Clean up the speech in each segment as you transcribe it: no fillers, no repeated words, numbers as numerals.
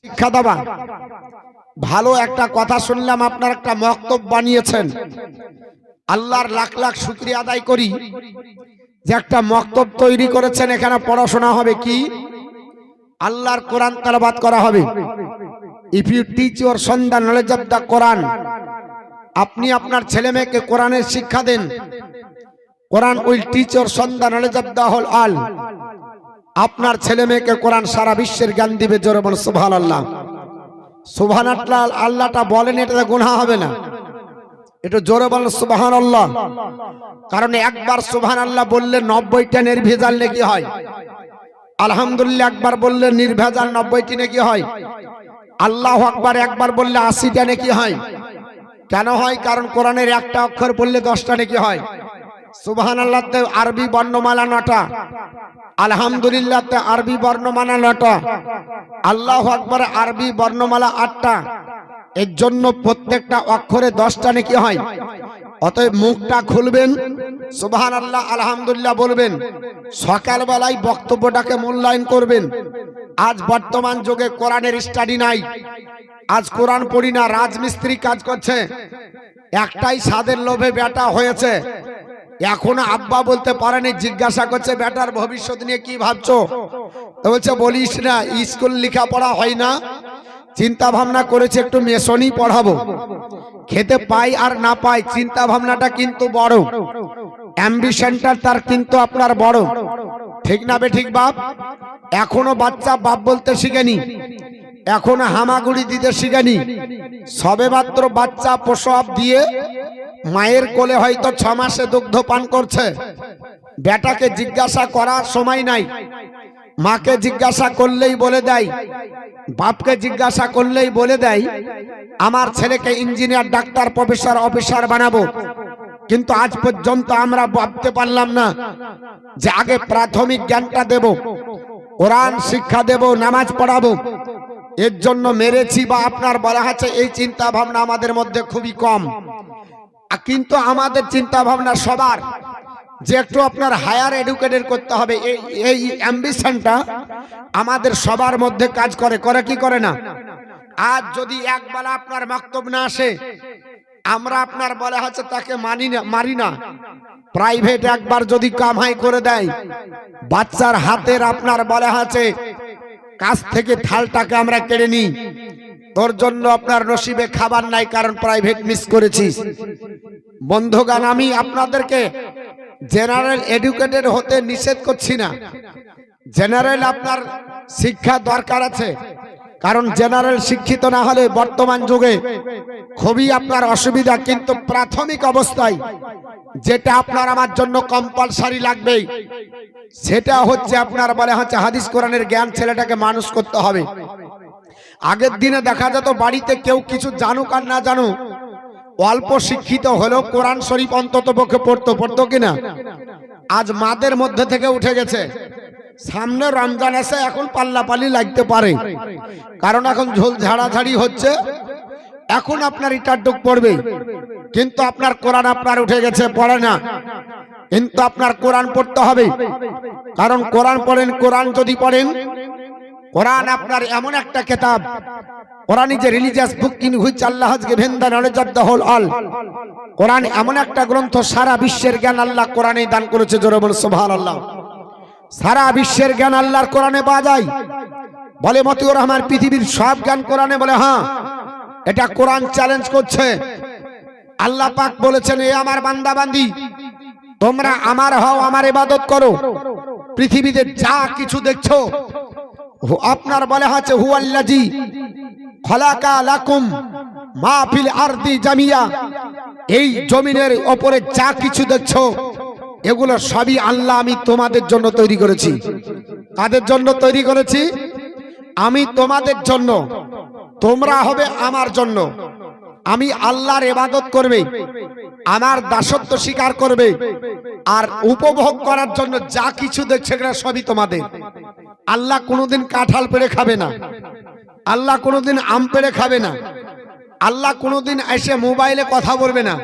শিক্ষা দেওয়া। ভালো একটা কথা শুনলাম, আপনার একটা বক্তব্য বানিয়েছেন। আল্লাহর লাখ লাখ শুকরিয়া আদায় করি যে একটা বক্তব্য তৈরি করেছেন। এখানে পড়াশোনা হবে, কি আল্লাহর কোরআন তেলাওয়াত করা হবে। If you teach your son the knowledge of the Quran, আপনি আপনার ছেলে মেয়েকে কোরআনের শিক্ষা দেন। Quran will teach your son the knowledge of the whole world. আপনার ছেলে মেয়েকে কোরআন সারা বিশ্বের জ্ঞান দিবে। জোরে বল সুবহানাল্লাহ। সুবহানাল্লাহ আল্লাহটা বলেন, এটাতে গুনাহ হবে না। এটা জোরে বল সুবহানাল্লাহ। কারণ একবার সুবহানাল্লাহ বললে 90টা নির্ভেজাল নেকি হয়। আলহামদুলিল্লাহ একবার বললে নির্ভেজাল 90টি নেকি হয়। আল্লাহু আকবার একবার বললে 80টা নেকি হয়। কেন হয়? কারণ কোরআনের একটা অক্ষর বললে 10টা নেকি হয়। সুবহানাল্লাহতে আরবি বর্ণমালা 9টা, আলহামদুলিল্লাহতে আরবি বর্ণমালা 9টা, আল্লাহু আকবার আরবি বর্ণমালা 8টা। এর জন্য প্রত্যেকটা অক্ষরে 10টা নেকি হয়। অতএব মুখটা খুলবেন, সুবহানাল্লাহ আলহামদুলিল্লাহ বলবেন। সকালবেলায় বক্তব্যটাকে মূল্যায়ন করবেন। আজ বর্তমান যুগে কোরআনের স্টাডি নাই। আজ কোরআন পড়ি না, রাজমিস্ত্রি কাজ করছে। একটাই স্বাদের লোভে বেটা হয়েছে, এখনো আব্বা বলতে পারেনি। জিজ্ঞাসা করছে বেটার ভবিষ্যৎ নিয়ে কি ভাবছো? তো বলছে বলিস না, স্কুল লেখাপড়া হয় না, চিন্তা ভাবনা করেছে একটু মেশনি পড়াবো। খেতে পাই আর না পাই, চিন্তা ভাবনাটা কিন্তু বড়, অ্যাম্বিশনটা তার কিন্তু আপনার বড়। ঠিক না বে ঠিক বাপ? এখনো বাচ্চা বাপ বলতে শিখেনি, এখনো হামাগুড়ি দিতে শিখেনি। সবে মাত্র বাচ্চা প্রসব দিয়ে মায়ের কোলে হয়তো 6 মাসে দুগ্ধ পান করছে। বেটাকে জিজ্ঞাসা করার সময় নাই। মাকে জিজ্ঞাসা করলেই বলে দেয়, বাপকে জিজ্ঞাসা করলেই বলে দেয় আমার ছেলেকে ইঞ্জিনিয়ার, ডাক্তার, প্রফেসর, অফিসার বানাবো। কিন্তু আজ পর্যন্ত আমরা ভাবতে পারলাম না যে আগে প্রাথমিক জ্ঞানটা দেব, কোরআন শিক্ষা দেব, নামাজ পড়াবো। এর জন্য মেরেছি বা আপনার বলা আছে, এই চিন্তা ভাবনা আমাদের মধ্যে খুবই কম। কিন্তু আমাদের চিন্তা ভাবনা সবার যে একটু আপনার হায়ার এডুকেটেড করতে হবে, এই অ্যাম্বিশনটা আমাদের সবার মধ্যে কাজ করে। করে কি করে না? আজ যদি একবেলা আপনার বক্তব্য না আসে, আমরা আপনার বলা হচ্ছে তাকে মারি না। প্রাইভেট একবার যদি কামাই করে দেয়, বাচ্চার হাতের আপনার বলা আছে কাছ থেকে থালটাকে আমরা কেড়ে নিই। তোর জন্য আপনার নসিবে খাবার নাই, কারণ প্রাইভেট মিস করেছিস। বন্ধুগণ, আমি আপনাদেরকে জেনারেল এডুকেটেড হতে নিষেধ করছি না। জেনারেল আপনার শিক্ষা দরকার আছে, কারণ জেনারেল শিক্ষিত না হলে বর্তমান যুগে খুবই আপনার অসুবিধা। কিন্তু প্রাথমিক অবস্থায় যেটা আপনার আমার জন্য কম্পালসারি লাগবে, সেটা হচ্ছে আপনার বলা হচ্ছে হাদিস কোরআনের জ্ঞান। ছেলেটাকে মানুষ করতে হবে। আগের দিনে দেখা যেত বাড়িতে কেউ কিছু জানুক আর না জানুক, অল্প শিক্ষিত হলেও কোরআন শরীফ অন্তত পক্ষে পড়তো কিনা? আজ মাদের মধ্যে থেকে উঠে গেছে। সামনে রমজান এসে এখন পাল্লাপাল্লি লাগতে পারে, কারণ এখন ঝোল ঝাড়াঝাড়ি হচ্ছে। এখন আপনার ইটারডুক পড়বে, কিন্তু আপনার কোরআন আপনার উঠে গেছে, পড়ে না। কিন্তু আপনার কোরআন পড়তে হবে, কারণ কোরআন পড়েন। কোরআন যদি পড়েন, কোরআন আপনার এমন একটা কিতাব, Quran is a religious book in which Allah has given the knowledge of the whole world. কোরআন এমন একটা গ্রন্থ, সারা বিশ্বের জ্ঞান আল্লাহ কোরআনেই দান করেছে। জোরে বল সুবহানাল্লাহ। সারা বিশ্বের জ্ঞান আল্লাহর কোরআনে পাওয়া যায়। বলে মতিউর রহমান পৃথিবীর সব জ্ঞান কোরআনে? বলে হ্যাঁ। এটা কোরআন চ্যালেঞ্জ করছে। আল্লাহ পাক বলেছেন, এ আমার বান্দা বান্দি, তোমরা আমার হও, আমার ইবাদত করো। পৃথিবীতে যা কিছু দেখছো আপনার বলা আছে হুয়াল্লাযী খলাকা লাকুম মা ফিল আরদি জামিয়া। এই জমিনের উপরে যা কিছু দেখছো, এগুলো সবই আল্লাহ আমি তোমাদের জন্য তৈরি করেছি। কাদের জন্য তৈরি করেছি? আমি তোমাদের জন্য, তোমরা হবে আমার জন্য। আমি আল্লাহর ইবাদত করবে, আমার দাসত্ব স্বীকার করবে, আর উপভোগ করার জন্য যা কিছু দেখছে এগুলো সবই তোমাদের। আল্লাহ কোনোদিন কাঁঠাল পেড়ে খাবে না, আল্লাহ কোনোদিন আম পেড়ে খাবে না, আল্লাহ কোনোদিন এসে মোবাইলে কথা বলবে না,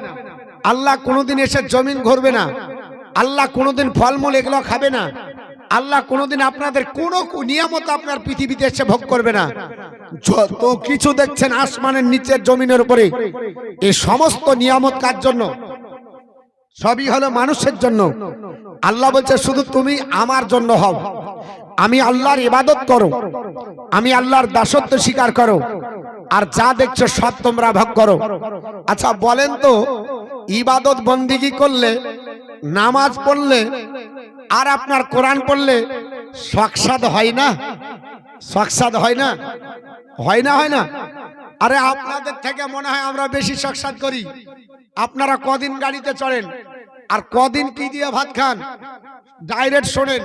আল্লাহ কোনোদিন এসে জমিন ঘুরবে না, আল্লাহ কোনোদিন ফলমূল এগুলো খাবে না। আল্লাহ কোনোদিন আপনাদের কোনো নিয়ামত আপনার পৃথিবীতে এসে ভোগ করবে না। যত কিছু দেখছেন আসমানের নিচের জমিনের উপরে, এই সমস্ত নিয়ামত কার জন্য? সবই হলো মানুষের জন্য। আল্লাহ বলছে শুধু তুমি আমার জন্য হও, আমি আল্লাহর ইবাদত করো, আমি আল্লাহর দাসত্ব স্বীকার করো, আর যা দেখছো সব তোমরা ভোগ করো। আচ্ছা বলেন তো, ইবাদত বন্দিগি করলে, নামাজ পড়লে আর আপনার কোরআন পড়লে শকসাদ হয় না? শকসাদ হয় না? হয় না? হয় না? আরে আপনাদের থেকে মনে হয় আমরা বেশি শকসাদ করি। আপনারা কদিন গাড়িতে চড়েন আর কদিন কি দিয়ে ভাত খান? ডাইরেক্ট শোনেন,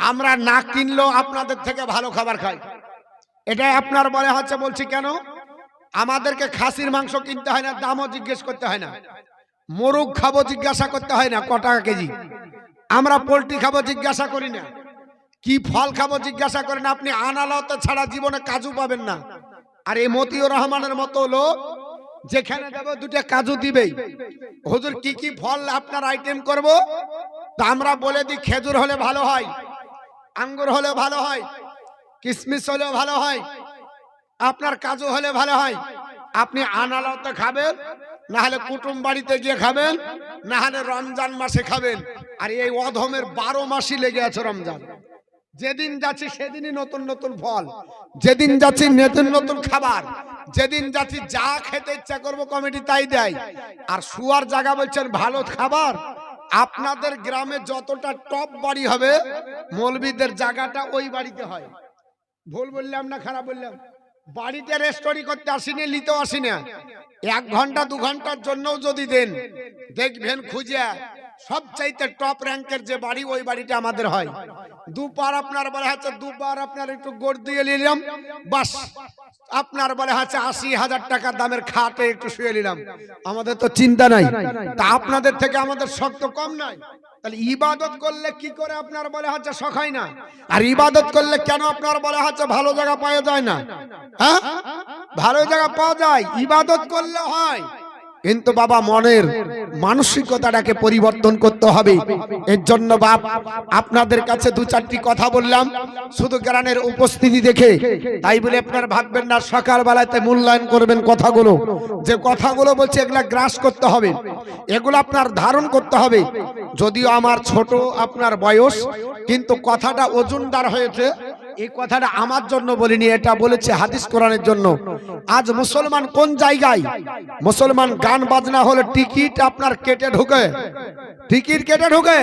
আমরা না কিনলেও আপনাদের থেকে ভালো খাবার খাই। এটাই আপনার বলে হচ্ছে। বলছি কেন? আমাদেরকে খাসির মাংস কিনতে হয় না, দামও জিজ্ঞেস করতে হয় না। মোরগ খাবো জিজ্ঞাসা করতে হয় না ক টাকা কেজি। আমরা পোল্ট্রি খাবো জিজ্ঞাসা করি না, কি ফল খাবো জিজ্ঞাসা করেন। আপনি আনালতে ছাড়া জীবনে কাজু পাবেন না। আর এই মতিউর রহমানের মতো লোক যেখানে যাবো দুটো কাজু দিবেই। হুজুর কি কি ফল আপনার আইটেম করব? তা আমরা বলে দিই, খেজুর হলে ভালো হয়, আঙ্গুর হলে ভালো হয়, কিশমিশ হলে ভালো হয়, আপনার কাজু হলে ভালো হয়। আপনি আনালতে খাবেন, না হলে কুটুম বাড়িতে গিয়ে খাবেন, না হলে রমজান মাসে খাবেন। আর এই অধমের 12 মাসই লেগে আছে রমজান। যেদিন যাচ্ছি সেদিনই নতুন নতুন ফল, যেদিন যাচ্ছি নতুন নতুন খাবার, যেদিন যাচ্ছি যা খেতে ইচ্ছা করবো কমিটি তাই দেয়। আর শুয়ার জায়গা বলছেন ভালো খাবার। আপনাদের গ্রামে যতটা টপ বাড়ি হবে, মৌলবীদের জায়গাটা ওই বাড়িতে হয়। ভুল বললাম না খারাপ বললাম? বাড়িতে রেস্টোরি করতে আসিনি, লিতেও আসি না। 1 ঘন্টা 2 ঘন্টার জন্য যদি দেন, দেখবেন খুঁজে সবচাইতে টপ র্যাঙ্কের যে বাড়ি, ওই বাড়িটা আমাদের হয়। দুপার আপনার বলে হচ্ছে, দুপার আপনার একটু গোড় দিয়ে নিলাম, বাস আপনার বলে হচ্ছে 80,000 টাকার দামের খাটে একটু শুয়ে নিলাম। আমাদের তো চিন্তা নাই। তা আপনাদের থেকে আমাদের শক্ত কম নাই। তাহলে ইবাদত করলে কি করে আপনার বলে হচ্ছে শখ হয় না? আর ইবাদত করলে কেন আপনার বলে হচ্ছে ভালো জায়গা পাওয়া যায় না? হ্যাঁ, ভালো জায়গা পাওয়া যায়, ইবাদত করলে হয়। কিন্তু বাবা মনের মানসিকতাটাকে পরিবর্তন করতে হবে। এর জন্য বাপ আপনাদের কাছে 2-4টি কথা বললাম শুধু জ্ঞানের উপস্থিতি দেখে। তাই বলে আপনার ভাববেন না সকালবেলাতে মূল্যায়ন করবেন কথাগুলো। যে কথাগুলো বলছে এগুলা গ্রাস করতে হবে, এগুলো আপনার ধারণ করতে হবে। যদিও আমার ছোট আপনার বয়স, কিন্তু কথাটা ওজনদার হয়েছে। এই কথাটা আমার জন্য বলিনি, এটা বলেছে হাদিস কোরআনের জন্য। আজ মুসলমান কোন জায়গায়? মুসলমান গান বাজনা হলে টিকিট আপনার কেটে ঢুকে, টিকিট কেটে ঢুকে।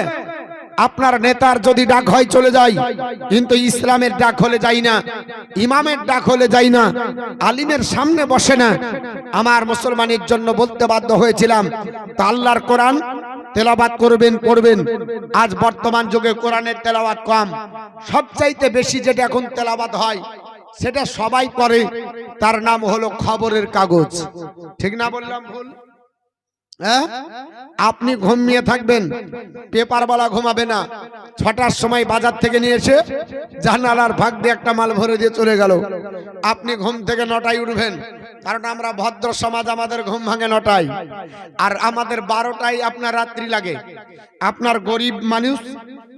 আপনার নেতার যদি ডাক হয় চলে যায়, কিন্তু ইসলামের ডাক হলে যাই না, ইমামের ডাক হলে যাই না, আলিমের সামনে বসে না। আমার মুসলমানের জন্য বলতে বাধ্য হয়েছিলাম, তা আল্লাহর কোরআন তেলাওয়াত করবেন, পড়বেন। আজ বর্তমান যুগে কোরআনের তেলাওয়াত কম। সবচাইতে বেশি যেটা এখন তেলাওয়াত হয় সেটা সবাই পড়ে, তার নাম হলো খবরের কাগজ। ঠিক না বললাম ভুল? হ্যাঁ, আপনি ঘুমিয়ে থাকবেন, পেপারওয়ালা ঘুমাবে না। 6টার সময় বাজার থেকে নিয়ে এসে জানালার ভাগ দিয়ে একটা মাল ভরে দিয়ে চলে গেল। আপনি ঘুম থেকে 9টায় উঠবেন, কারণ আমরা ভদ্র সমাজ, আমাদের ঘুম ভাঙে 9টায়। আর আমাদের 12টায় আপনার রাত্রি লাগে। আপনার গরিব মানুষ,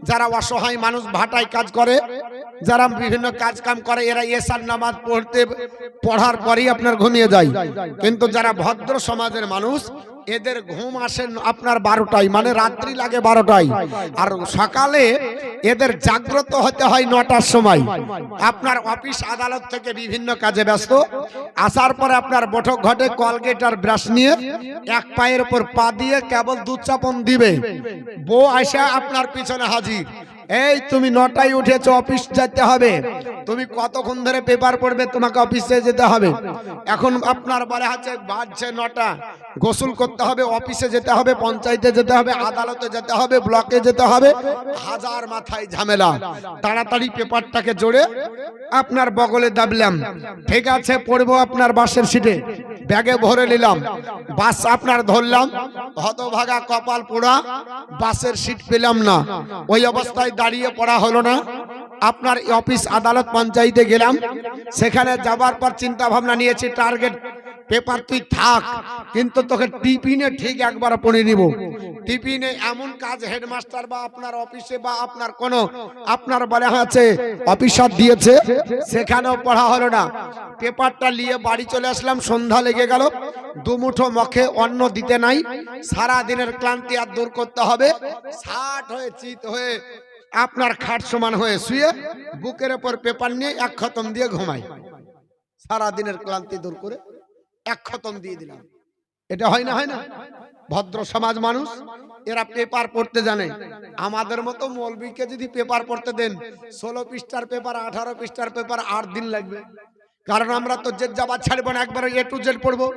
যারা অসহায় মানুষ, ভাটায় কাজ করে, যারা বিভিন্ন কাজ কাম করে, এরা এশার নামাজ পড়ার পরেই আপনার ঘুমিয়ে যায়। কিন্তু যারা ভদ্র সমাজের মানুষ, এদের ঘুম আসেন আপনার 12টায়, মানে রাত্রি লাগে 12টায়। আর সকালে এদের জাগ্রত হতে হয় 9টার সময়। আপনার অফিস আদালত থেকে বিভিন্ন কাজে ব্যস্ত, আসার পরে আপনার বৈঠক ঘটে, কলগেট আর ব্রাশ নিয়ে এক পায়ের উপর পা দিয়ে কেবল দুধ চাপন দিবে। বউ আসা আপনার পিছনে হাজির, এই তুমি 9টায় উঠেছো, অফিস যেতে হবে, তুমি কতক্ষণ ধরে পেপার পড়বে, তোমাকে অফিসে যেতে হবে। এখন আপনার বলে আছে বাজছে 9টা, গোসল করতে হবে, অফিসে যেতে হবে, পঞ্চায়েতে যেতে হবে, আদালতে যেতে হবে, ব্লকে যেতে হবে, হাজার মাথায় ঝামেলা। তাড়াতাড়ি পেপারটাকে জোড়ে আপনার বগলে দাবলাম, ঠিক আছে পড়বো আপনার বাসের সিটে, ব্যাগে ভরে নিলাম, বাস আপনার ধরলাম, হতভাগা কপাল পোড়া, বাসের সিট পেলাম না। ওই অবস্থায় দাঁড়িয়ে পড়া হলো না। আপনার অফিস আদালত পঞ্চায়েতে গেলাম, সেখানে যাবার পর চিন্তা ভাবনা নিয়েছি, টার্গেট পেপার তুই থাক, কিন্তু তোকে টিফিনে ঠিক একবার পড়ে নিব। টিফিনে এমন কাজ হেডমাস্টার বা আপনার অফিসে বা আপনার কোনো আপনার বলে আছে অফিসার দিয়েছে, সেখানেও পড়া হলো না। পেপারটা নিয়ে বাড়ি চলে আসলাম, সন্ধ্যা লেগে গেল, দুমুঠো মুখে অন্ন দিতে নাই, সারা দিনের ক্লান্তি আর দূর করতে হবে, ষাট হয়ে চিত হয়ে আপনার খাট সমান হয়ে শুয়ে বুকের উপর পেপার নিয়ে এক খতম দিয়ে ঘুমাই, সারা দিনের ক্লান্তি দূর করে এক খতম দিয়ে দিলাম। এটা হয় না? হয় না? ভদ্র সমাজ মানুষ এরা পেপার পড়তে জানে। আমাদের মতো মৌলবীকে যদি পেপার পড়তে দেন 16 পৃষ্ঠার পেপার 18 পৃষ্ঠার পেপার 8 দিন লাগবে, কারণ আমরা তো জেদ জাবাদ ছাড়বো না, একবারে এ টু জেড পড়বো।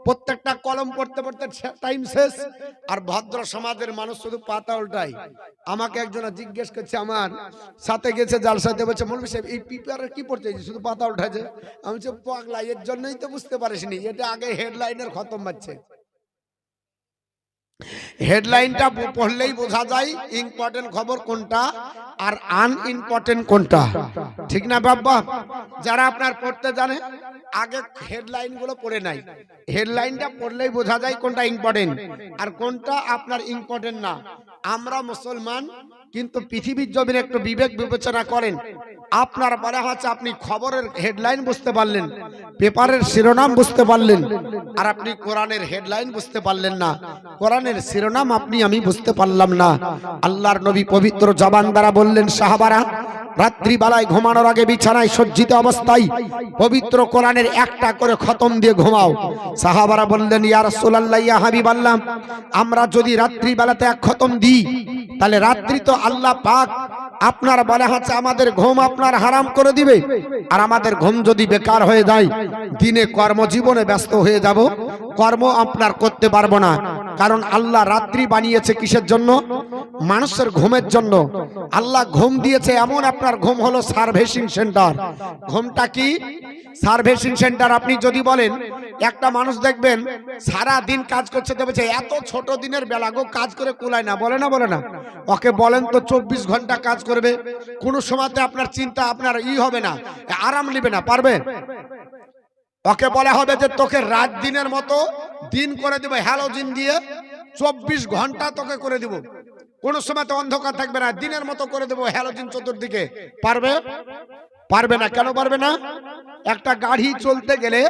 প্রত্যেকটা কলম পড়তে পড়তে টাইম শেষ। আর ভদ্র সমাজের মানুষ শুধু পাতা উল্টায়। আমাকে একজন জিজ্ঞেস করছে, আমার সাথে গেছে জালসাতে, বলছে মৌলভী সাহেব এই পেপারে কি পড়তে শুধু পাতা উঠাছে? আমি বলছি পাগলা, এর জন্যই তো বুঝতে পারিসনি, এটা আগে হেডলাইনের খতম বাজছে। হেডলাইনটা পড়লেই বোঝা যায় ইম্পর্টেন্ট খবর কোনটা আর আনইম্পর্টেন্ট কোনটা, ঠিক না বাবা? যারা আপনার পড়তে জানে আগে হেডলাইন গুলো পড়ে নাই, হেডলাইনটা পড়লেই বোঝা যায় কোনটা ইম্পর্টেন্ট আর কোনটা আপনার ইম্পর্টেন্ট না। আমরা মুসলমান, কিন্তু পৃথিবীর জমিনে একটু বিবেক বিবেচনা করেন। আপনার বলা হচ্ছে আপনি খবরের হেডলাইন বুঝতে পারলেন, পেপারের শিরোনাম বুঝতে পারলেন, আর আপনি কোরআনের হেডলাইন বুঝতে পারলেন না, কোরআনের শিরোনাম আপনি আমি বুঝতে পারলাম না। আল্লাহর নবী পবিত্র জবান দ্বারা বললেন, সাহাবারা রাত্রি বেলায় ঘুমানোর আগে বিছানায় সজ্জিত অবস্থায় পবিত্র কোরআনের একটা করে খতম দিয়ে ঘুমাও। সাহাবারা বললেন, ইয়া রাসূলুল্লাহ, ইয়া হাবিবাল্লাহ, আমরা যদি রাত্রি বেলাতে এক খতম দিই তাহলে রাত্রি তো আল্লাহ পাক আপনার বলা হচ্ছে আমাদের ঘুম আপনার হারাম করে দিবে, আর আমাদের ঘুম যদি বেকার হয়ে যায় দিনে কর্মজীবনে ব্যস্ত হয়ে যাব, কর্ম আপনার করতে পারবো না। কারণ আল্লাহ রাত্রি বানিয়েছে কিসের জন্য? মানুষের ঘুমের জন্য। আল্লাহ ঘুম দিয়েছে এমন, আপনার ঘুম হলো সার্ভিসিং সেন্টার। ঘুমটা কি? Servicing centre. আপনি যদি বলেন একটা মানুষ দেখবেন সারা দিন কাজ করছে, দেখবে এত ছোট দিনের বেলা গো কাজ করে কুলায় না, বলে না? বলে না? ওকে বলেন তো 24 ঘন্টা কাজ করবে, কোনো সময়তে আপনার চিন্তা আপনার হবে না, আরাম নেবে না, পারবে? ওকে বলা হবে যে তোকে রাত দিনের মতো দিন করে দিব, হ্যালোজিন দিয়ে 24 ঘন্টা তোকে করে দিব, কোনো সময় তো অন্ধকার থাকবে না, দিনের মতো করে দেবো হ্যালোজিন চতুর্দিকে। পারবে? পারবে না। কেন পারবে না? একটা গাড়ি চলতে গেলে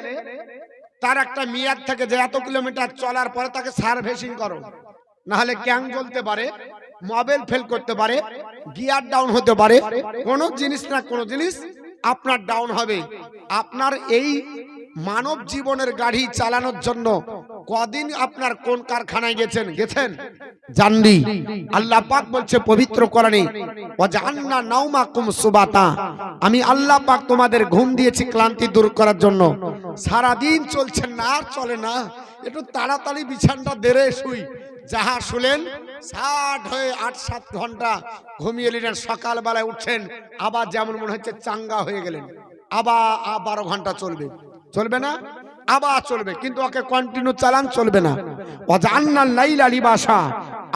তার একটা মেয়াদ থাকে যে এত কিলোমিটার চলার পরে তাকে সার্ভিসিং করো, না হলে ক্যাং জ্বলতে পারে, মোবাইল ফেল করতে পারে, গিয়ার ডাউন হতে পারে, কোন জিনিস না কোন জিনিস আপনার ডাউন হবে। আপনার এই মানব জীবনের গাড়ি চালানোর জন্য কদিন আপনার কোন কারখানায় গেছেন জানলি? আল্লাহ পাক বলছে পবিত্র কোরআনে, ওয়াজআলনা নাওমাকুম সুবাতা, আমি আল্লাহ পাক তোমাদের ঘুম দিয়েছি ক্লান্তি দূর করার জন্য। সারা দিন চলছেন না, আর চলে না, একটু তাড়াতাড়ি বিছানাটা দেরে শুই। যাহা শুলেন 60 হয়ে 8-7 ঘন্টা ঘুমিয়ে নিলেন, সকাল বেলায় উঠছেন আবার যেমন মনে হচ্ছে চাঙ্গা হয়ে গেলেন, আবার 12 ঘন্টা চলবে, চলবে না? আবার চলবে, কিন্তু ওকে কন্টিনিউ চালান চলবে না। ওয়াজআলনাল লাইলা লিবাসা,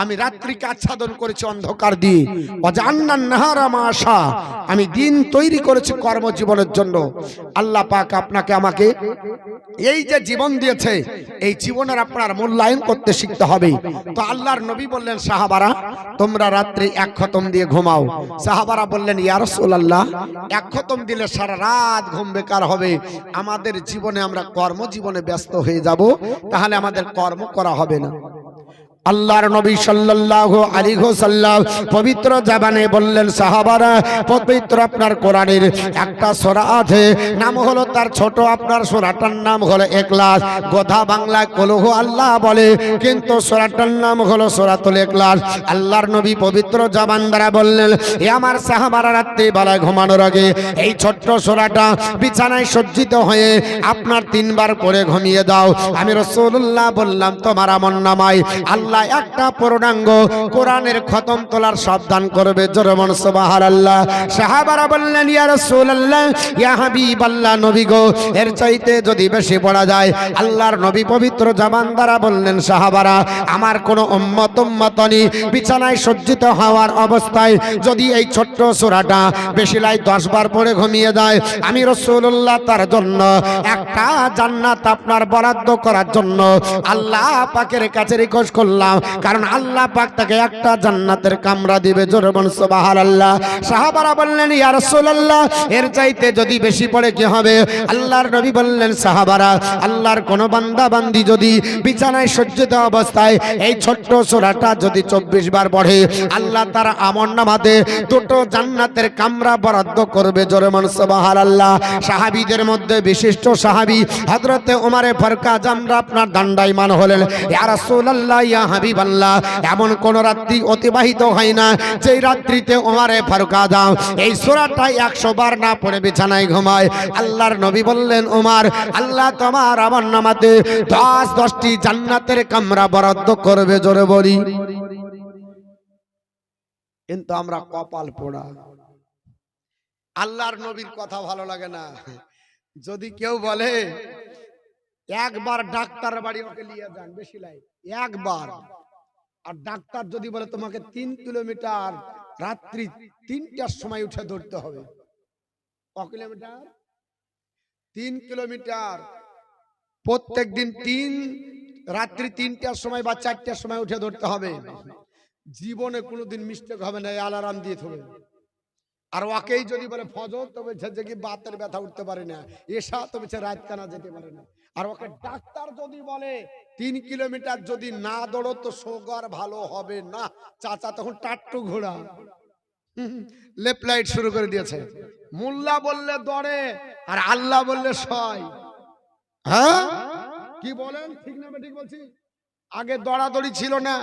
আমি রাত্রিকে আচ্ছাদন করেছি অন্ধকার দিয়ে। ওয়াজআলনান নাহারা মাশা, আমি দিন তৈরি করেছি কর্মজীবনের জন্য। আল্লাহ পাক আপনাকে আমাকে এই যে জীবন দিয়েছে, এই জীবনের আপনার মূল্যায়ন করতে শিখতে হবে। তো আল্লাহর নবী বললেন, সাহাবারা তোমরা রাত্রি এক খতম দিয়ে ঘুমাও। সাহাবারা বললেন, ইয়া রাসূলুল্লাহ, এক খতম দিলে সারা রাত ঘুম বেকার হবে, আমাদের জীবনে আমরা কর্মজীবনে ব্যস্ত হয়ে যাব, তাহলে আমাদের কর্ম করা হবে না। আল্লাহর নবী সাল্লাল্লাহু আলাইহি ওয়াসাল্লাম পবিত্র জবানে বললেন, সাহাবারা পবিত্র আপনার কোরআনের একটা সূরা আছে, নাম হলো তার ছোট আপনার সূরাটার নাম হলো ইখলাস। গোধা বাংলায় কলহ আল্লাহ বলে, কিন্তু সূরাটার নাম হলো সূরাতুল ইখলাস। আল্লাহর নবী পবিত্র জবান দ্বারা বললেন, এ আমার সাহাবারা রাত্রি বেলায় ঘুমানোর আগে এই ছোট্ট সূরাটা বিছানায় সজ্জিত হয়ে আপনার 3 বার পড়ে ঘুমিয়ে দাও। আমি রাসূলুল্লাহ বললাম, তোমার আমলনামায় আল্লাহ আল্লাহ একটা পূর্ণাঙ্গ কোরআনের খতম তোলার সাবধান করবে। জোরে বলুন সুবহানাল্লাহ। সাহাবারা বললেন ইয়া রাসূলুল্লাহ, ইয়া হাবিবাল্লাহ, নবী গো, এর চাইতে যদি বেশি পড়া যায়। আল্লাহর নবী পবিত্র জবান দ্বারা বললেন, সাহাবারা, আমার কোন উম্মতনি বিছানায় সজ্জিত হওয়ার অবস্থায় যদি এই ছোট্ট সূরাটা বেশি লাই 10 বার পড়ে ঘুমিয়ে যায়, আমি রাসূলুল্লাহ তার জন্য একটা জান্নাত আপনার বরাদ্দ করার জন্য আল্লাহ পাকের কাছে রিকোয়েস্ট করলাম, কারণ আল্লাহ পাক তাকে একটা জান্নাতের কামরা দিবে। জোরে বলুন সুবহানাল্লাহ। সাহাবারা বললেন ইয়া রাসূলুল্লাহ, এর চাইতে যদি বেশি পড়ে কি হবে? আল্লাহর নবী বললেন, সাহাবারা, আল্লাহর কোন বান্দা বান্দি যদি বিছানায় সজ্জিত অবস্থায় এই ছোট্ট সূরাটা যদি 24 বার পড়ে, আল্লাহ তার আমলনামাতে দুটো জান্নাতের কামরা বরাদ্দ করবে। জোরে বলুন সুবহানাল্লাহ। সাহাবীদের মধ্যে বিশিষ্ট সাহাবী হযরতে ওমরে ফারুক আযম আপনার দণ্ডায়মান হলেন, ইয়া রাসূলুল্লাহ, ইয়া হাবিবাল্লাহ, এমন কোন রাত্রি অতিবাহিত হয় না যেই রাত্রিতে ওমরে ফারুক আযম এই সূরাটা 100 বার না পড়ে বিছানায় ঘুমায়। আল্লাহর নবী বললেন, ওমর, আল্লাহ তোমার আমলনামাতে 10টি জান্নাতের কামরা বরাদ্দ করবে। জোরে বলি। কিন্তু আমরা কপাল পোড়া, আল্লাহর নবীর কথা ভালো লাগে না। যদি কেউ বলে একবার ডাক্তার বাড়ি ওকে নিয়ে যান, বেশি লাই একবার, আর ডাক্তার যদি বলে তোমাকে 3 কিলোমিটার রাত্রি 3টার সময় উঠে ধরতে হবে, ক কিলোমিটার? 3 কিলোমিটার প্রত্যেক দিন রাত্রি 3টার সময় বা 4টার সময় উঠে ধরতে হবে। জীবনে কোনোদিন মিস্টেক হবে না, অ্যালার্ম দিয়ে থবে। আর ওকেই যদি বলে ফজর, তো বলছে যে কি বাতের ব্যথা উঠতে পারে না, এসা তো বলছে রাত কানা যেতে পারে না। আর ওকে ডাক্তার যদি বলে 3 কিলোমিটার যদি না দৌড়ো তো সুগার ভালো হবে না, চাচা তখন টাট্টু ঘোড়া লেফট লাইট শুরু করে দিয়েছে। মোল্লা বললে দৌড়ে আর আল্লাহ বললে সয়। হ্যাঁ কি বলেন, ঠিক না ঠিক বলছি? আগে দৌড়াদৌড়ি ছিল না,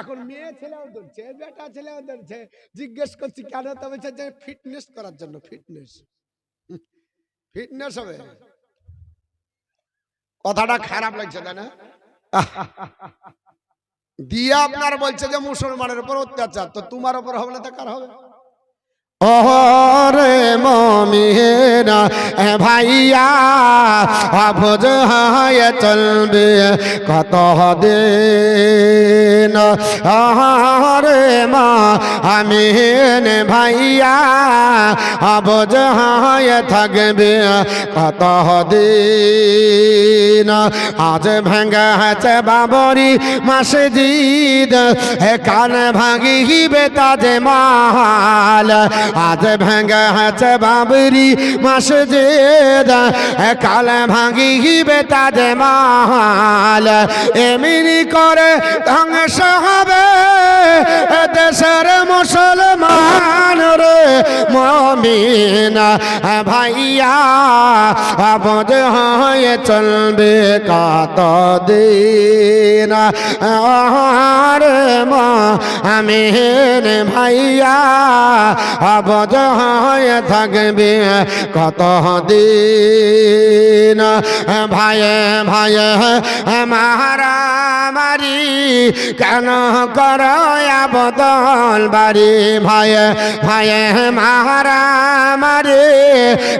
এখন মেয়ে ছেলেও দৌড়ছে, বেটা ছেলেও দৌড়ছে। জিজ্ঞেস করছি কেন? তো বলছে যে ফিটনেস করার জন্য। ফিটনেস হবে। কথাটা খারাপ লাগছে তাই না? দিয়ে আপনার বলছে যে মুসলমানের উপর অত্যাচার, তো তোমার উপর হবে না তো কার হবে? ওরে মুমিনা ভাইয়া, আফজ হায় চলবে কত দিন। ওরে মা আমিন ভাইয়া, আফজ হায় থাকবে কত দিন। আজ ভেঙেছে বাবরি মসজিদ, কান ভাঙিবে তাজে মাল। আজ ভেঙেছে বাবরি মসজিদ, কাল ভাঙিবে তাজে মাল। এমনি করে ধ্বংস হবে দেশের মুসলমান রে মুমিন ভাইয়া, আবদ হয়ে চলবে কত দিন। আরে মা আমিন ভাইয়া, আবদ হয়ে থাকবে কত দিন। ভাইয়ে ভাইয়ে মারামারি কেন করো বদল বাড়ি? ভাইয়ে ভাইয়ে মারামারি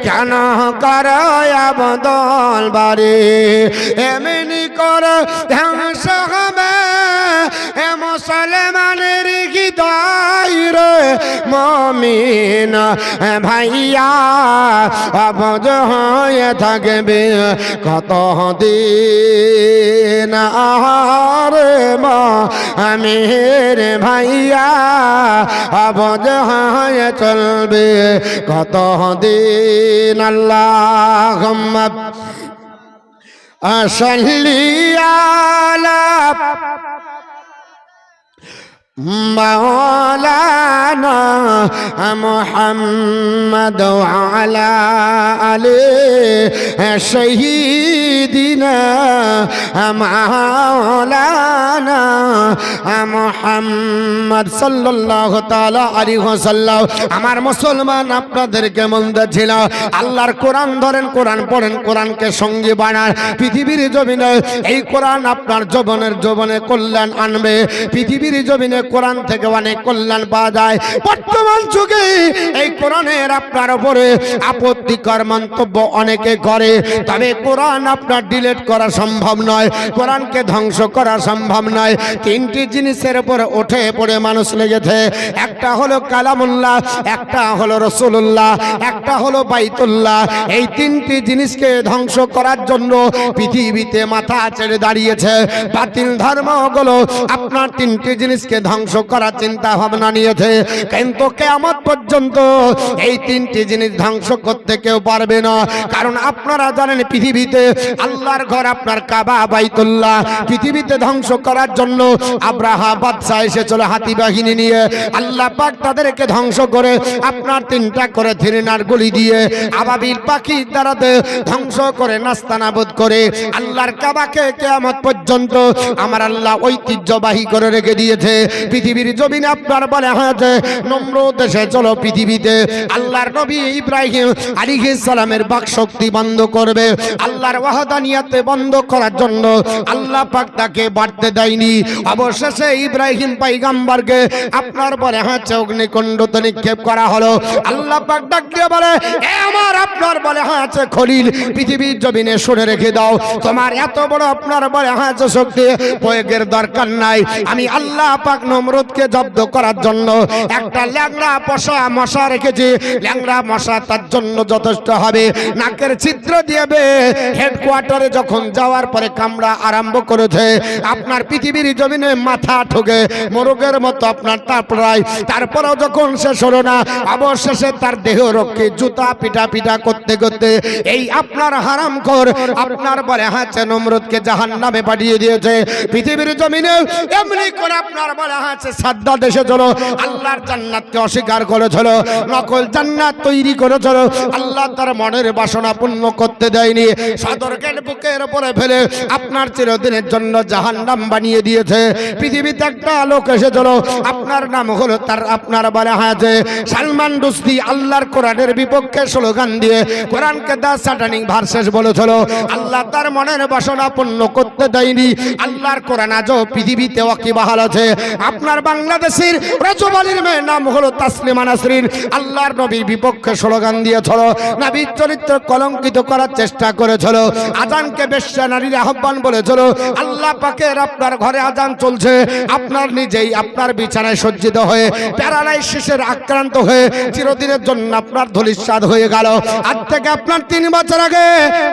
কেন করো বদল বাড়ি? এমনি করো ধ্বংস হবে মুসলমানের হৃদয় রে মুমিন ভাইয়া, আবদ হয়ে থাকবে কত দিন। আরে মা আমির ভাইয়া, আবদ হয়ে চলবে কত দিন। আল্লাহুম্মা সাল্লি আলা মাওলানা মুহাম্মদ আলা আলে শহীদিনা মাওলানা মুহাম্মদ সাল্লাল্লাহু তাআলা আলাইহি ওয়াসাল্লাম। আমার মুসলমান আপনাদেরকে মন্দা ছিল, আল্লাহর কোরআন ধরেন, কোরআন পড়েন, কোরআনকে সঙ্গী বানান। পৃথিবীর জমিনে এই কোরআন আপনার জীবনে কল্যাণ আনবে। পৃথিবীর জমিনে কোরআন থেকে অনেক কল্যাণ পাওয়া যায়। বর্তমান যুগে এই কোরআনের আপনার উপরে আপত্তিকর মন্তব্য অনেকে করে, তবে কোরআন আপনার ডিলিট করা সম্ভব নয়, কোরআনকে ধ্বংস করা সম্ভব নয়। তিনটি জিনিসের উপরে উঠে পড়ে মানুষ লেগেছে, একটা হলো কালামুল্লাহ, একটা হলো রাসূলুল্লাহ, একটা হলো বাইতুল্লাহ। এই তিনটি জিনিসকে ধ্বংস করার জন্য পৃথিবীতে মাথা ছেড়ে দাঁড়িয়েছে বাতিল ধর্মগুলো। আপনার তিনটি জিনিসকে ধ্বংস করার চিন্তা ভাবনা নিয়েছে, কিন্তু কিয়ামত পর্যন্ত এই তিনটি জিনিস ধ্বংস করতে কেউ পারবে না। কারণ আপনারা জানেন পৃথিবীতে আল্লাহর ঘর আপনার কাবা বাইতুল্লাহ পৃথিবীতে ধ্বংস করার জন্য আব্রাহা বাদশা এসেছিল হাতি বাহিনী নিয়ে। আল্লাহ পাক তাদেরকে ধ্বংস করে আপনার তিনটা করে থিরিনার গুলি দিয়ে আবাবিল পাখি দ্বারাতে ধ্বংস করে নাস্তানাবুদ করে আল্লাহর কাবাকে কিয়ামত পর্যন্ত আমার আল্লাহ ঐতিহ্যবাহী করে রেখে দিয়েছে। পৃথিবীর জমিনে আপনার বলে হয়েছে নমরুদ দেশে চলো পৃথিবীতে আল্লাহর নবী ইব্রাহিম আলাইহিস সালামের বাক শক্তি বন্ধ করবে, আল্লাহর ওয়াহদানিয়াতে বন্ধ করার জন্য আল্লাহ পাক তাকে বাড়তে দেয়নি। অবশেষে ইব্রাহিম পয়গম্বরকে আপনার বলে হয়েছে অগ্নিকুণ্ডতে নিক্ষেপ করা হলো। আল্লাহ পাক ডাক দিয়ে বলে, এ আমার আপনার বলে হয়েছে খলিল, পৃথিবীর জমিনে শুনে রেখে দাও, তোমার এত বড় আপনার বলে হয়েছে শক্তি প্রয়োগের দরকার নাই। আমি আল্লাহ পাক নমরুদকে জব্দ করার জন্য একটা ল্যাংড়া মশা রেখেছি। ল্যাংড়া মশা তার জন্য যথেষ্ট হবে। নাকের ছিদ্র দিয়েবে হেডকোয়ার্টারে যখন যাওয়ার পরে কামড়া আরম্ভ করেছে আপনার পৃথিবীর জমিনে মাথা ঠুকে মোরগের মতো আপনার তারপরেও যখন শেষ হলো না, অবশেষে তার দেহ রক্ষে জুতা পিটা পিটা করতে করতে এই আপনার হারামখোর আপনার বলে হাঁচে নমরুদকে জাহান্নামে পাঠিয়ে দিয়েছে। পৃথিবীর জমিনে এমনি করে আপনার বলে হাঁচে সাদ্দাত দেশে চলো আল্লাহর জান্নাতকে অস্বীকার করেছিল, নকল জান্নাত তৈরি করেছিল, আল্লাহ তার মনের বাসনা পূর্ণ করতে দেয়নি। সদরকের বুকের উপরে ফেলে আপনার চিরদিনের জন্য জাহান্নাম বানিয়ে দিয়েছে। পৃথিবীতে একটা লোক এসেছিল আপনার নাম হলো তার আপনার বলে হাঁচে সালমান রুশদি। আল্লাহর কোরআনের বিপক্ষে স্লোগান দিয়ে কোরআনকে দা স্যাটানিক ভার্সেস বলেছিল, আল্লাহ তার মনের বাসনা পূর্ণ করতে দেয়নি। আল্লাহর কোরআন আজও পৃথিবীতে ওয়াকিবহাল আছে। আপনার বাংলাদেশের রাজবাড়ির মেয়ের নাম হলো তাসলিমা নাসরিন, আল্লাহর নবীর বিপক্ষে স্লোগান দিয়েছিল, নবীর চরিত্র কলঙ্কিত করার চেষ্টা করেছিল, আজানকে বেশ্যা নারীর আহ্বান বলেছিল। আল্লাহ পাকের আপনার ঘরে আজান চলছে, আপনার নিজেই আপনার বিছানায় সজ্জিত হয়ে প্যারালাইসিসের আক্রান্ত হয়ে চিরদিনের জন্য আপনার ধূলিসাৎ হয়ে গেল। আজ থেকে আপনার 3 বছর আগে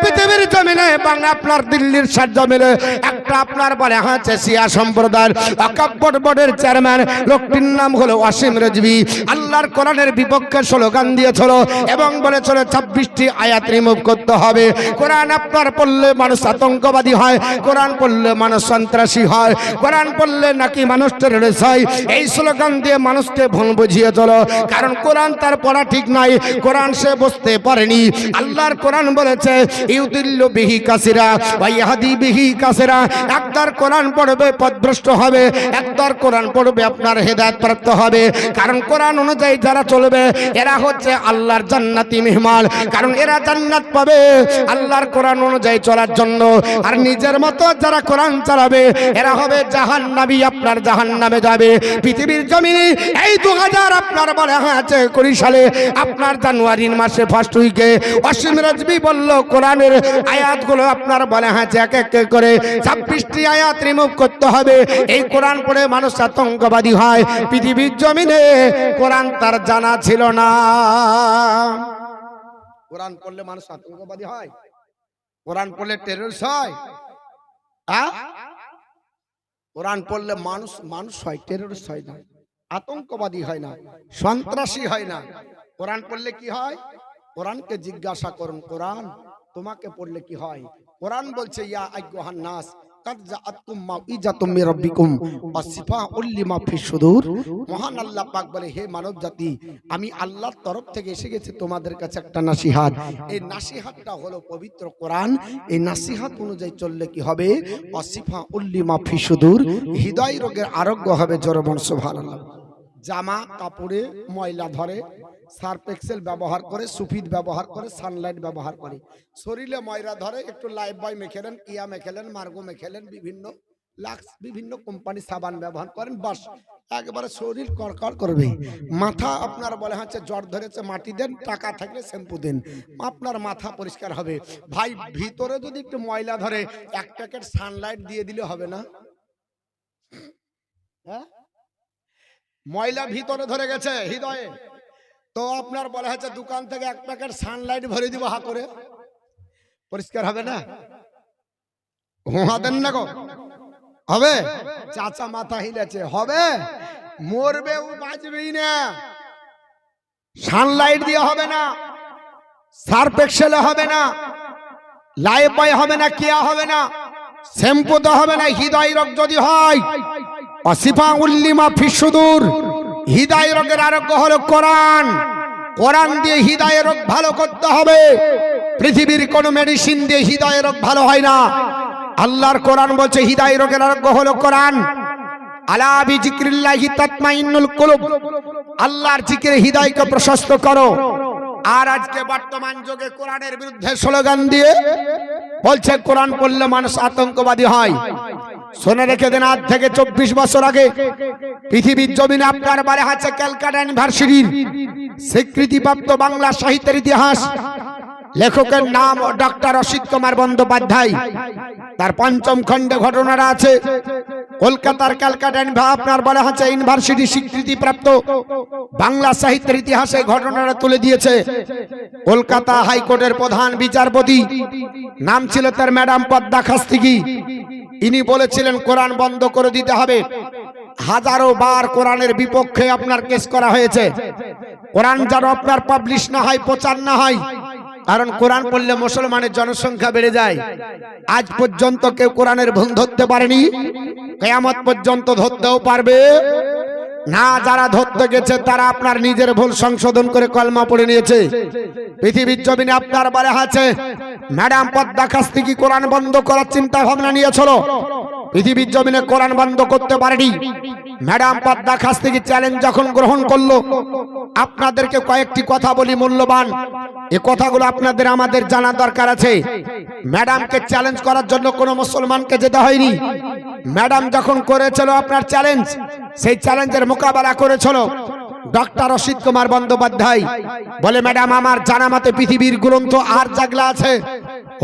পৃথিবীর জমিনে বাংলা আপনার দিল্লির সাত জমিনে একটা আপনার বলে হাঁচে শিয়া সম্প্রদায়ের ওয়াকফ বোর্ডের চেয়ারম্যান, লোকটির নাম হলো ওয়াসিম রেজভি, আল্লাহর কোরআনের বিপক্ষে স্লোগান দিয়েছিল এবং বলেছিল 26টি আয়াত রিমুভ করতে হবে। কোরআন আপনার পড়লে মানুষ আতঙ্কবাদী হয়, কোরআন পড়লে মানুষ সন্ত্রাসী হয়, কোরআন পড়লে নাকি মানুষ টেররিস্ট হয়। এই স্লোগান দিয়ে মানুষকে ভুল বুঝিয়ে চলো, কারণ কোরআন তার পড়া ঠিক নাই, কোরআন সে বুঝতে পারেনি। আল্লাহর কোরআন বলেছে ইউদিল্লু বিহি কাসিরা ওয়া ইয়াহদি বিহি কাসিরা। একবার কোরআন পড়বে পথভ্রষ্ট হবে, একবার কোরআন পড়বে আপনার হেদায়েত প্রাপ্ত হবে। কারণ কোরআন অনুযায়ী যারা চলবে এরা হচ্ছে আল্লাহর জান্নাতি মেহমান, কারণ এরা জান্নাত পাবে আল্লাহর কোরআন অনুযায়ী চলার জন্য। আর নিজের মতো যারা কোরআন চালাবে এরা হবে জাহান্নামী, আপনার জাহান্নামে যাবে। পৃথিবীর জমিনে এই 2000 আপনার বলে আছে 20 সালে আপনার জানুয়ারির মাসে ফার্স্ট উইকে ওয়াসিম রেজভি বলল কোরআনের আয়াতগুলো আপনার বলে আছে এক এক করে 26টি আয়াত রিমুভ করতে হবে। এই কোরআন পড়ে মানুষ আতঙ্কবাদী হয়। পৃথিবীর জমিনে কোরআন তার জানা ছিল না। কোরআন পড়লে মানুষ আতঙ্কবাদী হয়, কোরআন পড়লে টেররিস্ট হয়। কোরআন পড়লে মানুষ হয়, টেররিস্ট হয় না, আতঙ্কবাদী হয় না, সন্ত্রাসী হয় না। কোরআন পড়লে কি হয়? কোরআনকে জিজ্ঞাসা করুন, কোরআন তোমাকে পড়লে কি হয়? কোরআন বলছে ইয়া আইয়ুহান নাস কাদ জাআতকুম মাউইজাতুম মির রাব্বিকুম ওয়াশিফাউল লিমা ফিস সুদূর। মহান আল্লাহ পাক বলে, হে মানব জাতি, আমি আল্লাহর তরফ থেকে এসে গেছি তোমাদের কাছে একটা নাসিহাত। এই নাসিহাতটা হলো পবিত্র কোরআন। এই নাসিহাত অনুযায়ী চললে কি হবে? ওয়াশিফাউল লিমা ফিস সুদূর, হৃদয় রোগের আরোগ্য হবে। জোরে বলুন সুবহানাল্লাহ। জামা কাপড়ে ময়লা ধরে, সার্ফ এক্সেল ব্যবহার করে, সুফিদ ব্যবহার করে, সানলাইট ব্যবহার করে, শরীরে ময়লা ধরে, একটু লাইফ বয় মেখেলেন, ইয়া মেখেলেন, মার্গো মেখেলেন, বিভিন্ন কোম্পানি সাবান ব্যবহার করেন, বাস একবারে শরীর কড়কড় করবে। মাথা আপনার বলে হচ্ছে জ্বর ধরেছে, মাটি দেন, টাকা থাকলে শ্যাম্পু দেন, আপনার মাথা পরিষ্কার হবে। ভাই, ভিতরে যদি একটু ময়লা ধরে, এক প্যাকেট সানলাইট দিয়ে দিলে হবে না? হ্যাঁ, ময়লা ভিতরে ধরে গেছে হৃদয়ে, তো আপনার বলা হচ্ছে দোকান থেকে এক প্যাকেট সানলাইট ভরে দিব, হা করে পরিষ্কার হবে না? দেন না গো, হবে? চাচা মাথা হিলেছে, হবে? মরবে, ও বাঁচবেই না। সানলাইট দিয়ে হবে না, সার্ফ এক্সেলে হবে না, লাইফ বয় হবে না, কেয়া হবে না, শ্যাম্পু তো হবে না। হৃদয় রোগ যদি হয়, ওয়াশিফাউল লিমা ফিস সুদূর, হৃদয় রোগের আরোগ্য হলো কোরআন। কোরআন দিয়ে হৃদয় রোগ ভালো করতে হবে। পৃথিবীর কোন মেডিসিন দিয়ে হৃদয় রোগ ভালো হয় না। আল্লাহর কোরআন বলছে হৃদয় রোগের আরোগ্য হলো কোরআন। আলা বিজিক্রিল্লাহি তাতমাইন্নুল কুলুব, আল্লাহর জিকিরে হৃদয়কে প্রশস্ত করো। আর আজকে বর্তমান যুগে কোরআনের বিরুদ্ধে স্লোগান দিয়ে বলছে কোরআন পড়লে মানুষ আতঙ্কবাদী হয়। শুনে রেখে দেন, আজ থেকে 24 বছর আগে পৃথিবীর জমিনে আপনার বারে আছে ক্যালকাটা ইউনিভার্সিটির স্বীকৃতিপ্রাপ্ত বাংলা সাহিত্যের ইতিহাস, লেখকের নাম ডক্টর অসিত কুমার বন্দ্যোপাধ্যায়। তার ৫ম খণ্ডে ঘটনাটা আছে। কলকাতার ক্যালকাটা আপনার বলা হচ্ছে ইউনিভার্সিটি স্বীকৃতিপ্রাপ্ত বাংলা সাহিত্যের ইতিহাসে ঘটনাটা তুলে দিয়েছে। কলকাতা হাইকোর্টের প্রধান বিচারপতি, নাম ছিল তার ম্যাডাম পদ্মা খাস্তিগি। ইনি বলেছিলেন কোরআন বন্ধ করে দিতে হবে। হাজারো বার কোরআনের বিপক্ষে আপনার কেস করা হয়েছে। কোরআন যেন আপনার পাবলিশ না হয়, প্রচার না হয়, কারণ কোরআন পড়লে মুসলমানের জনসংখ্যা বেড়ে যায়। আজ পর্যন্ত কেউ কোরআনের ভুল ধরতে পারেনি, কিয়ামত পর্যন্ত ধরতেও পারবে না। যারা ধরতে গেছে তারা আপনার নিজের ভুল সংশোধন করে কলমা পড়ে নিয়েছে। পৃথিবীর জমিনে আপনার বলা আছে ম্যাডাম পদ্মা খাস্তিগি কোরআন বন্ধ করার চিন্তা ভাবনা নিয়েছিল। পৃথিবীর জমিনে কোরআন বন্ধ করতে পারেনি। ম্যাডাম পদ্মা খাস্তিগি চ্যালেঞ্জ যখন গ্রহণ করলো, আপনাদেরকে কয়েকটি কথা বলি মূল্যবান, এই কথাগুলো আপনাদের আমাদের জানা দরকার আছে। ম্যাডামকে চ্যালেঞ্জ করার জন্য কোনো মুসলমানকে যেতে হয়নি। ম্যাডাম যখন করেছিল আপনার চ্যালেঞ্জ, সেই চ্যালেঞ্জের মোকাবেলা করেছিল ডক্টর অসিত কুমার বন্দ্যোপাধ্যায়। বলে, ম্যাডাম, আমার জানা মতে পৃথিবীর গ্রন্থ আর যেগুলা আছে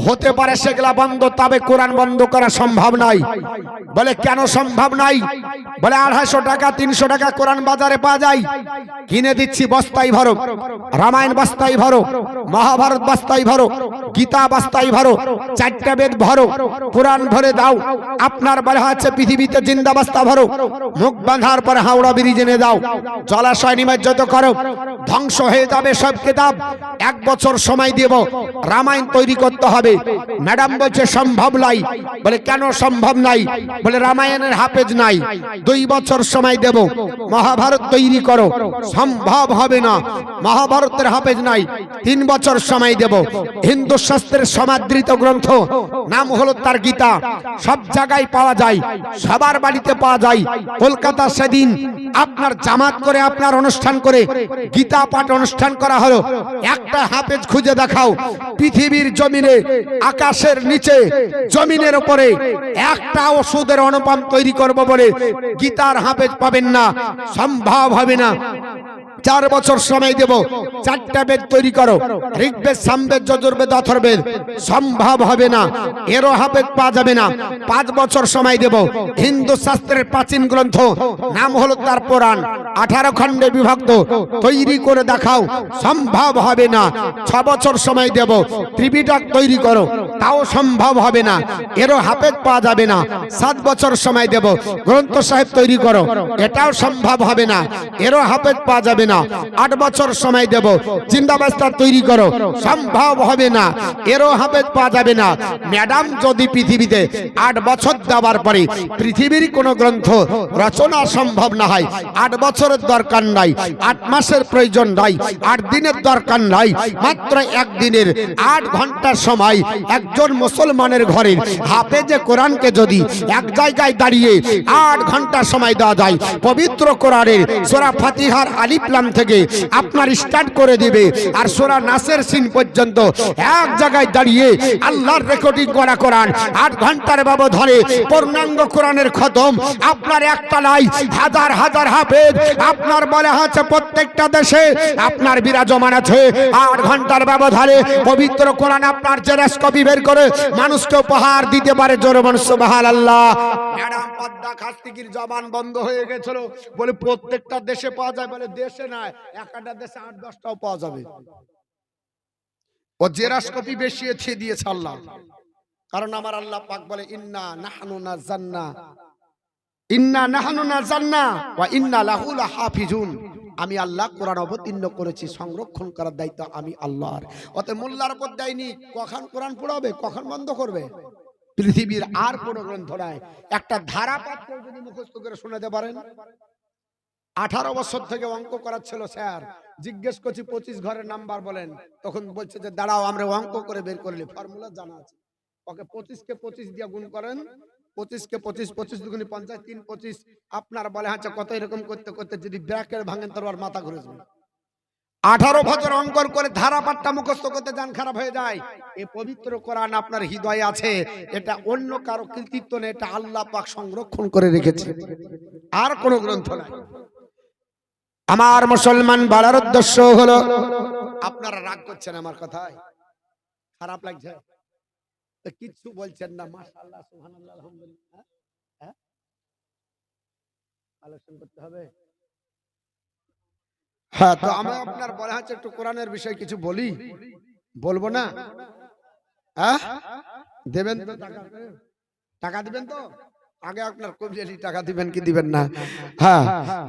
হতে পারে সেগুলা বন্ধ, তবে কোরআন বন্ধ করা সম্ভব নয়। বলে, কেন সম্ভব নয়? বলে, 250 টাকা 300 টাকা কোরআন বাজারে পাওয়া যায়, কিনে দিচ্ছি, বস্তায় ভরো। রামায়ণ বস্তায় ভরো, মহাভারত বস্তায় ভরো, গীতা বস্তায় ভরো, 4টা বেদ ভরো, পুরাণ ভরে দাও। আপনার বলা হচ্ছে পৃথিবীতে জিন্দা বস্তা ভরো, মুখ বাঁধার পর হাওড়া ব্রিজ এনে দাও, জলাশয় নিমজ্জিত করো, ধ্বংস হয়ে যাবে সব কিতাব। 1 বছর সময় দেব, রামায়ণ তৈরি করতে হবে। ম্যাডাম বলছে সম্ভব নাই। বলে, কেন সম্ভব নাই? বলে, রামায়ণের হাফেজ নাই, 2 বছর সময় দেব, মহাভারত তৈরি করো। সম্ভব হবে না, মহাভারতের হাফেজ নাই, 3 বছর সময় দেব। হিন্দু শাস্ত্রের সমাদৃত গ্রন্থ, নাম হলো তার গীতা, সব জায়গায় পাওয়া যায়, সবার বাড়িতে পাওয়া যায়। কলকাতা সেদিন আপনার জামাত করে, আপনার অনুষ্ঠান করে গীতা পাঠ অনুষ্ঠান করা হলো। একটা হাফেজ খুঁজে দেখাও পৃথিবীর জমিনে, আকাশের নিচে, জমিনের উপরে একটা ওষুধের অনুপাম তৈরি করব বলে গীতার হাফেজ পাবেন না, সম্ভব হবে না। 4 বছর সময় দেব, 4টা বেদ তৈরি করো, ঋগ্বেদ, সামবেদ, যজুর্বেদ, অথর্বেদ। সম্ভব হবে না, এরও হাফেজ পাওয়া যাবে না। 5 বছর সময় দেব। হিন্দু শাস্ত্রের প্রাচীন গ্রন্থ, নাম হলো তার পুরাণ, 18 খণ্ডে বিভক্ত, তৈরি করে দেখাও। সম্ভব হবে না। 6 বছর সময় দেব। ত্রিপিটক তৈরি করো, তাও সম্ভব হবে না, এরও হাফেজ পাওয়া যাবে না। 7 বছর সময় দেব। গ্রন্থ সাহেব তৈরি করো, এটাও সম্ভব হবে না, এরও হাফেজ পাওয়া যাবে না। না, 8 বছর সময় দেব, জিন্দাবাস্তা তৈরি করো, সম্ভব হবে না, এরও হাফেজ পাওয়া যাবে না। ম্যাডাম যদি পৃথিবীতে 8 বছর দেওয়ার পরে পৃথিবীর কোনো গ্রন্থ রচনা সম্ভব না হয়, 8 বছরের দরকার নাই, 8 মাসের প্রয়োজন নাই, 8 দিনের দরকার নাই, মাত্র 1 দিনের 8 ঘন্টার সময় একজন মুসলমানের ঘরের হাফেজে কোরআনকে যদি এক জায়গায় দাঁড়িয়ে 8 ঘন্টা সময় দেওয়া যায়, পবিত্র কোরআনের সূরা ফাতিহার আলিফ লাম থেকে আপনার স্টার্ট করে দিবে আর সূরা নাসের সিন পর্যন্ত এক জায়গায় দাঁড়িয়ে আল্লাহর রেকর্ডিং করা কোরআন 8 ঘন্টার ব্যবধানে পূর্ণাঙ্গ কোরআনের খতম আপনার একটা নাই, হাজার হাজার হাফেজ আপনার বলা হচ্ছে প্রত্যেকটা দেশে আপনার বিরাজমান আছে। 8 ঘন্টার ব্যবধানে পবিত্র কোরআন আপনার জেরক্স কপি বের করে মানুষকে উপহার দিতে পারে। জোরে বলুন সুবহানাল্লাহ। ম্যাডাম পদ্মা খাস্তিকির জবান বন্ধ হয়ে গেছিল, বলে প্রত্যেকটা দেশে পাওয়া যায়, বলে দেশে নয়, একটা দেশে 8-10টাও পাওয়া যাবে। ও জেরক্স কপি বেশি দিয়েছে আল্লাহ, কারণ আমার আল্লাহ পাক বলে ইন্না নাহনু নাযালনা ওয়া ইন্না লাহু লাহাফিজুন। আমি আল্লাহ কোরআন অবতীর্ণ করেছি, সংরক্ষণ করার দায়িত্ব আমি আল্লাহর। অতএব মোল্লার উপর দেয়নি কখন কোরআন পড়াবে, কখন বন্ধ করবে। পৃথিবীর আর কোন গ্রন্থ নাই, একটা ধারাপাত্র যদি মুখস্থ করে শোনাতে পারেন। 18 বছর থেকে অঙ্ক করাচ্ছিল স্যার, জিজ্ঞেস করছি 25 ঘরের নাম্বার বলেন, তখন বলছে যে দাঁড়াও আমরা অঙ্ক করে বের করলি, ফর্মুলা জানা আছে। ওকে 25 কে 25 দিয়ে গুণ করেন, 25 কে 25, 25 দুগুণে 50, 3 25 আপনার বলে হচ্ছে কত, এরকম করতে করতে যদি ব্র্যাকেট ভাঙেন তার আর মাথা ঘুরে যাবে। 18 বছর অঙ্ক করে ধারাপাতটা মুখস্থ করতে জান খারাপ হয়ে যায়। এই পবিত্র কোরআন আপনার হৃদয়ে আছে, এটা অন্য কারো কৃতিত্ব নেই, এটা আল্লাহ পাক সংরক্ষণ করে রেখেছে, আর কোন গ্রন্থ নাই। আমার মুসলমান বলার উদ্দেশ্য হলো, আপনারা রাগ করছেন আমার কথায়, খারাপ লাগছে, কিচ্ছু বলছেন না, মাশাআল্লাহ সুবহানাল্লাহ আলহামদুলিল্লাহ, আলোচনা করতে হবে। হ্যাঁ, তো আমি আপনার বলা হচ্ছে একটু কোরআনের বিষয়ে কিছু বলি, বলবো না? হ্যাঁ, দেবেন তো টাকা দিবেন তো? আগে আপনার কবিয়ালি টাকা দিবেন কি দিবেন না? হ্যাঁ,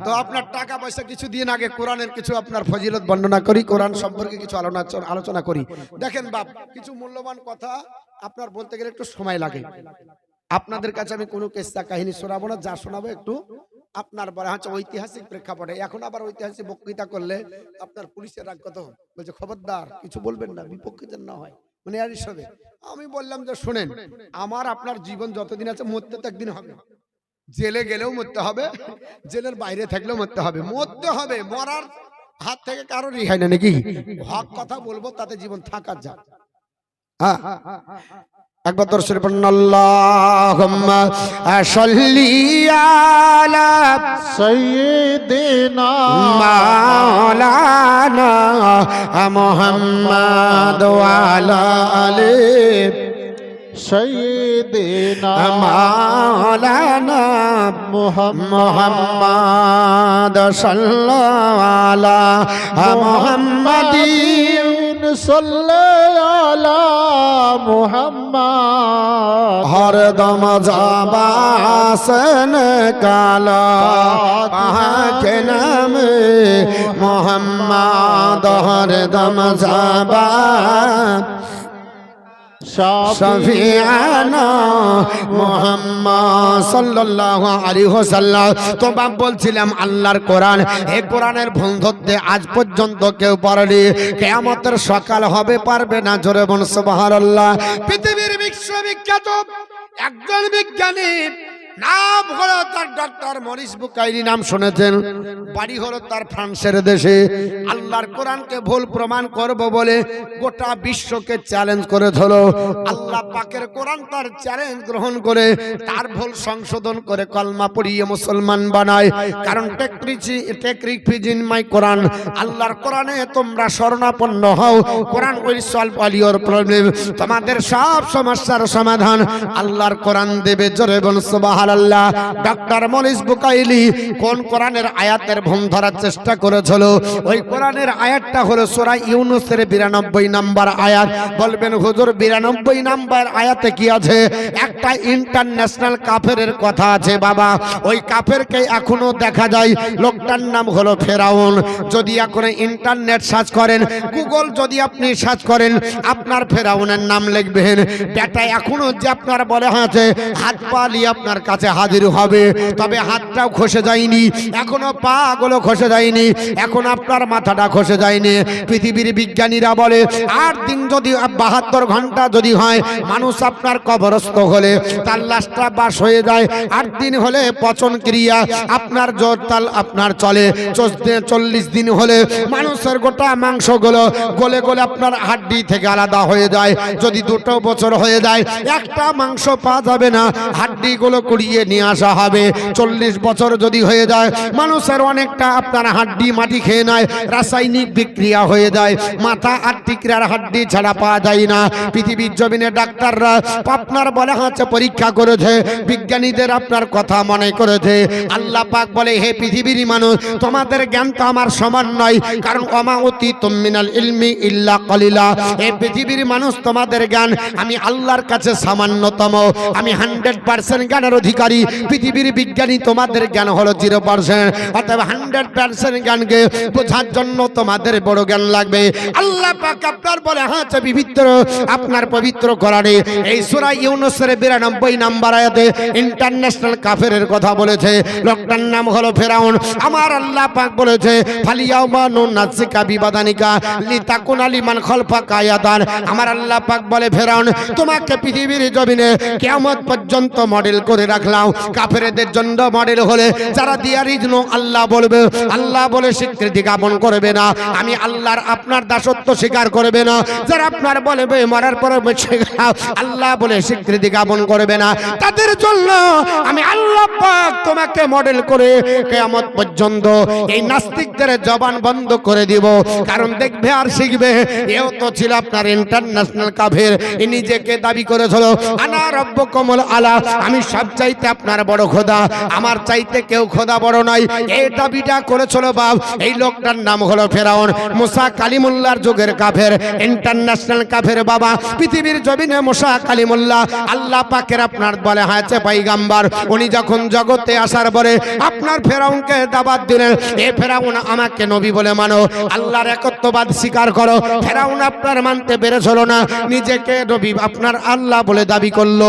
তো আপনার টাকা পয়সা কিছু দিন আগে কোরআনের কিছু আপনার ফজিলত বর্ণনা করি, কোরআন সম্পর্কে কিছু আলোচনা করি। দেখেন বাপ, কিছু মূল্যবান কথা আপনার বলতে গেলে একটু সময় লাগে। আপনাদের কাছে আমি কোনো কিস্সা কাহিনী শোনাবো না, যা শোনাবো একটু আপনার বলা হচ্ছে ঐতিহাসিক প্রেক্ষাপটে। এখন আবার ঐতিহাসিক বক্তৃতা করলে আপনার পুলিশের রাগ কত, বলছে খবরদার কিছু বলবেন না, বিপক্ষে যেন না হয়, মানে আর হিসাবে। আমি বললাম যে শুনেন, আমার আপনার জীবন যতদিন আছে মরতে তো একদিন হবে, জেলে গেলেও মরতে হবে, জেলের বাইরে থাকলেও মরতে হবে, মরতে হবে, মরার হাত থেকে কারো রেহাই না, নাকি? হক কথা বলবো, তাতে জীবন থাকার যা। হ্যাঁ, একবার দর্শন পড়ুন, আল্লাহুম্মা সাল্লি আলা সাইয়্যিদিনা মাওলানা মুহাম্মাদ ওয়া আলা আলি সাইয়্যিদিনা মাওলানা মুহাম্মাদ সাল্লাল্লাহু আলা মুহাম্মাদিন সাল্লাল্লাহু আলা মুহাম্মাদ হরদম জাবাসন কালা পাকে নামে মুহাম্মাদ হরদম জাবা শাফিআনা মুহাম্মদ সাল্লাল্লাহু আলাইহি ওয়াসাল্লাম। তো বাপ বলছিলাম আল্লাহর কোরআন, এই কোরআনের ভুল ধরতে আজ পর্যন্ত কেউ পারেনি, কিয়ামতের সকাল হবে পারবে না। জোরে বলুন সুবহানাল্লাহ। পৃথিবীর বিশ্ববিখ্যাত একজন বিজ্ঞানী, নাম হলো তার ডক্টর মরিস বুকাইলি, নাম শুনেছেন, বাড়ি হলো তার ফ্রান্সের দেশে। আল্লাহর কোরআনকে ভুল প্রমাণ করব বলে গোটা বিশ্বকে চ্যালেঞ্জ করে ধরো। আল্লাহ পাকের কোরআন তার চ্যালেঞ্জ গ্রহণ করে তার ভুল সংশোধন করে কলমা পড়িয়ে মুসলমান বানায়। কারণ টেকরিক ফিজিন মাই কোরআন, আল্লাহর কোরআনে তোমরা শরণাপন্ন হও, Quran will solve all your problem, তোমাদের সব সমস্যার সমাধান আল্লাহর কোরআন দেবে। জোরে বলুন সুবহানাল্লাহ। সুবহানাল্লাহ। ডক্টর মনিস বুকাইলি কোন কোরআনের আয়াতের ভুল ধরার চেষ্টা করেছিল? ওই কোরআনের আয়াতটা হলো সূরা ইউনূসের 92 নম্বর আয়াত। বলবেন হুজুর 92 নম্বর আয়াতে কি আছে? একটা ইন্টারন্যাশনাল কাফেরের কথা আছে বাবা। ওই কাফেরকে এখনো দেখা যায়, লোকটার নাম হলো ফেরাউন। যদি এখন ইন্টারনেট সার্চ করেন, গুগল যদি আপনি সার্চ করেন, আপনার ফেরাউনের নাম লিখবেন, বেটা এখনো যে আপনার বলে আছে হাত পা নিয়ে আপনার কাছে হাজির হবে, তবে হাতটাও খসে যায়নি, এখনো পা গুলো খসে যায়নি, এখন আপনার মাথাটা খসে যায়নি। পৃথিবীর বিজ্ঞানীরা বলে 8 দিন যদি 72 ঘন্টা যদি হয়, মানুষ আপনার কবরস্থ হলে তার লাশটা বাস হয়ে যায়। 8 দিন হলে পচন ক্রিয়া আপনার জোরতাল আপনার চলে। 40 দিন হলে মানুষের গোটা মাংসগুলো গলে গলে আপনার হাড্ডি থেকে আলাদা হয়ে যায়। যদি 2 বছর হয়ে যায়, একটা মাংস পাওয়া যাবে না, হাড্ডিগুলো কুড়িয়ে নিয়ে আসা হবে। 40 বছর যদি হয়ে যায়, মানুষের অনেকটা আপনার হাড্ডি মাটি খেয়ে নেয়, রাসায়নিক বিক্রিয়া হয়ে যায়, মাথা আর টিকরার হাড্ডি ছাড়া পাওয়া যায় না। পৃথিবীর জমিনে ডাক্তাররা আপনার বলে হচ্ছে পরীক্ষা করেছে, বিজ্ঞানীদের আপনার কথা মনে করেছে। আল্লাহ পাক বলে হে পৃথিবীর মানুষ, তোমাদের জ্ঞান তো আমার সমান নয়, কারণ ওমা উতিতুম মিনাল ইলমি ইল্লা কলিলা। হে পৃথিবীর মানুষ, তোমাদের জ্ঞান আমি আল্লাহর কাছে সামান্যতম, আমি 100% জ্ঞানের অধিকারী। পৃথিবীর বিজ্ঞানী তোমাদের জ্ঞান হলো 0%। অতএব 100% জ্ঞানকে বোঝার জন্য তোমাদের বড় জ্ঞান লাগবে। আল্লাহ পাক আপনার বলে হচ্ছে পবিত্র আপনার পবিত্র কোরআনে এই সূরা ইউনূসের 92 নম্বর আয়াতে ইন্টারন্যাশনাল কাফেরের কথা বলেছে। লোকটার নাম হলো ফেরাউন। আমার আল্লাহ পাক বলেছে ফালিয়াউমা নুনাজ্জিকা বিবাদানিকা লিতাকুনা লিমান খালফাকা আয়াতান। আমার আল্লাহ পাক বলে ফেরাউন, তোমাকে পৃথিবীর জমিনে কিয়ামত পর্যন্ত মডেল করে রাখলাম। কাফেরদের জন্য মডেল হলে যারা দিয়ারিজ নো আল্লাহ বলবে, আল্লাহ বলে স্বীকৃতি জ্ঞাপন করবে না, আমি আল্লাহর আপনার দাসত্ব স্বীকার করবে না, যারা আপনার বলবে মরার পরে আল্লাহ বলে স্বীকৃতি জ্ঞাপন করবে না, তাদের জন্য আমি আল্লাহ পাক তোমাকে মডেল করে কিয়ামত পর্যন্ত এই নাস্তিকদের জবান বন্ধ করে দিব। কারণ দেখবে আর শিখবে, এও তো ছিল আপনার ইন্টারন্যাশনাল কাফের। নিজেকে দাবি করেছিল আনা রব্বুকুমুল আলা, আমি সব চাইতে আপনার বড় খোদা, আমার চাইতে কেউ খোদা বড় নয়। এই দাবিটা করেছিল বাপ। এই লোকটার নাম হলো ফেরাউন। মুসা কালিমুল্লাহর যুগের কাফের, ইন্টারন্যাশনাল কাফের বাবা। পৃথিবীর জমিনে মুসা কালিমুল্লাহ আল্লাহ পাকের আপনার বলে হয়েছে পয়গাম্বর। উনি যখন জগতে আসার পরে আপনার ফেরাউনকে দাওয়াত দিলেন, এ ফেরাউন আমাকে নবী বলে মানো, আল্লাহর একত্ববাদ স্বীকার করো। ফেরাউন আপনার মানতে পেরেছিল না, নিজেকে নবী আপনার আল্লাহ বলে দাবি করলো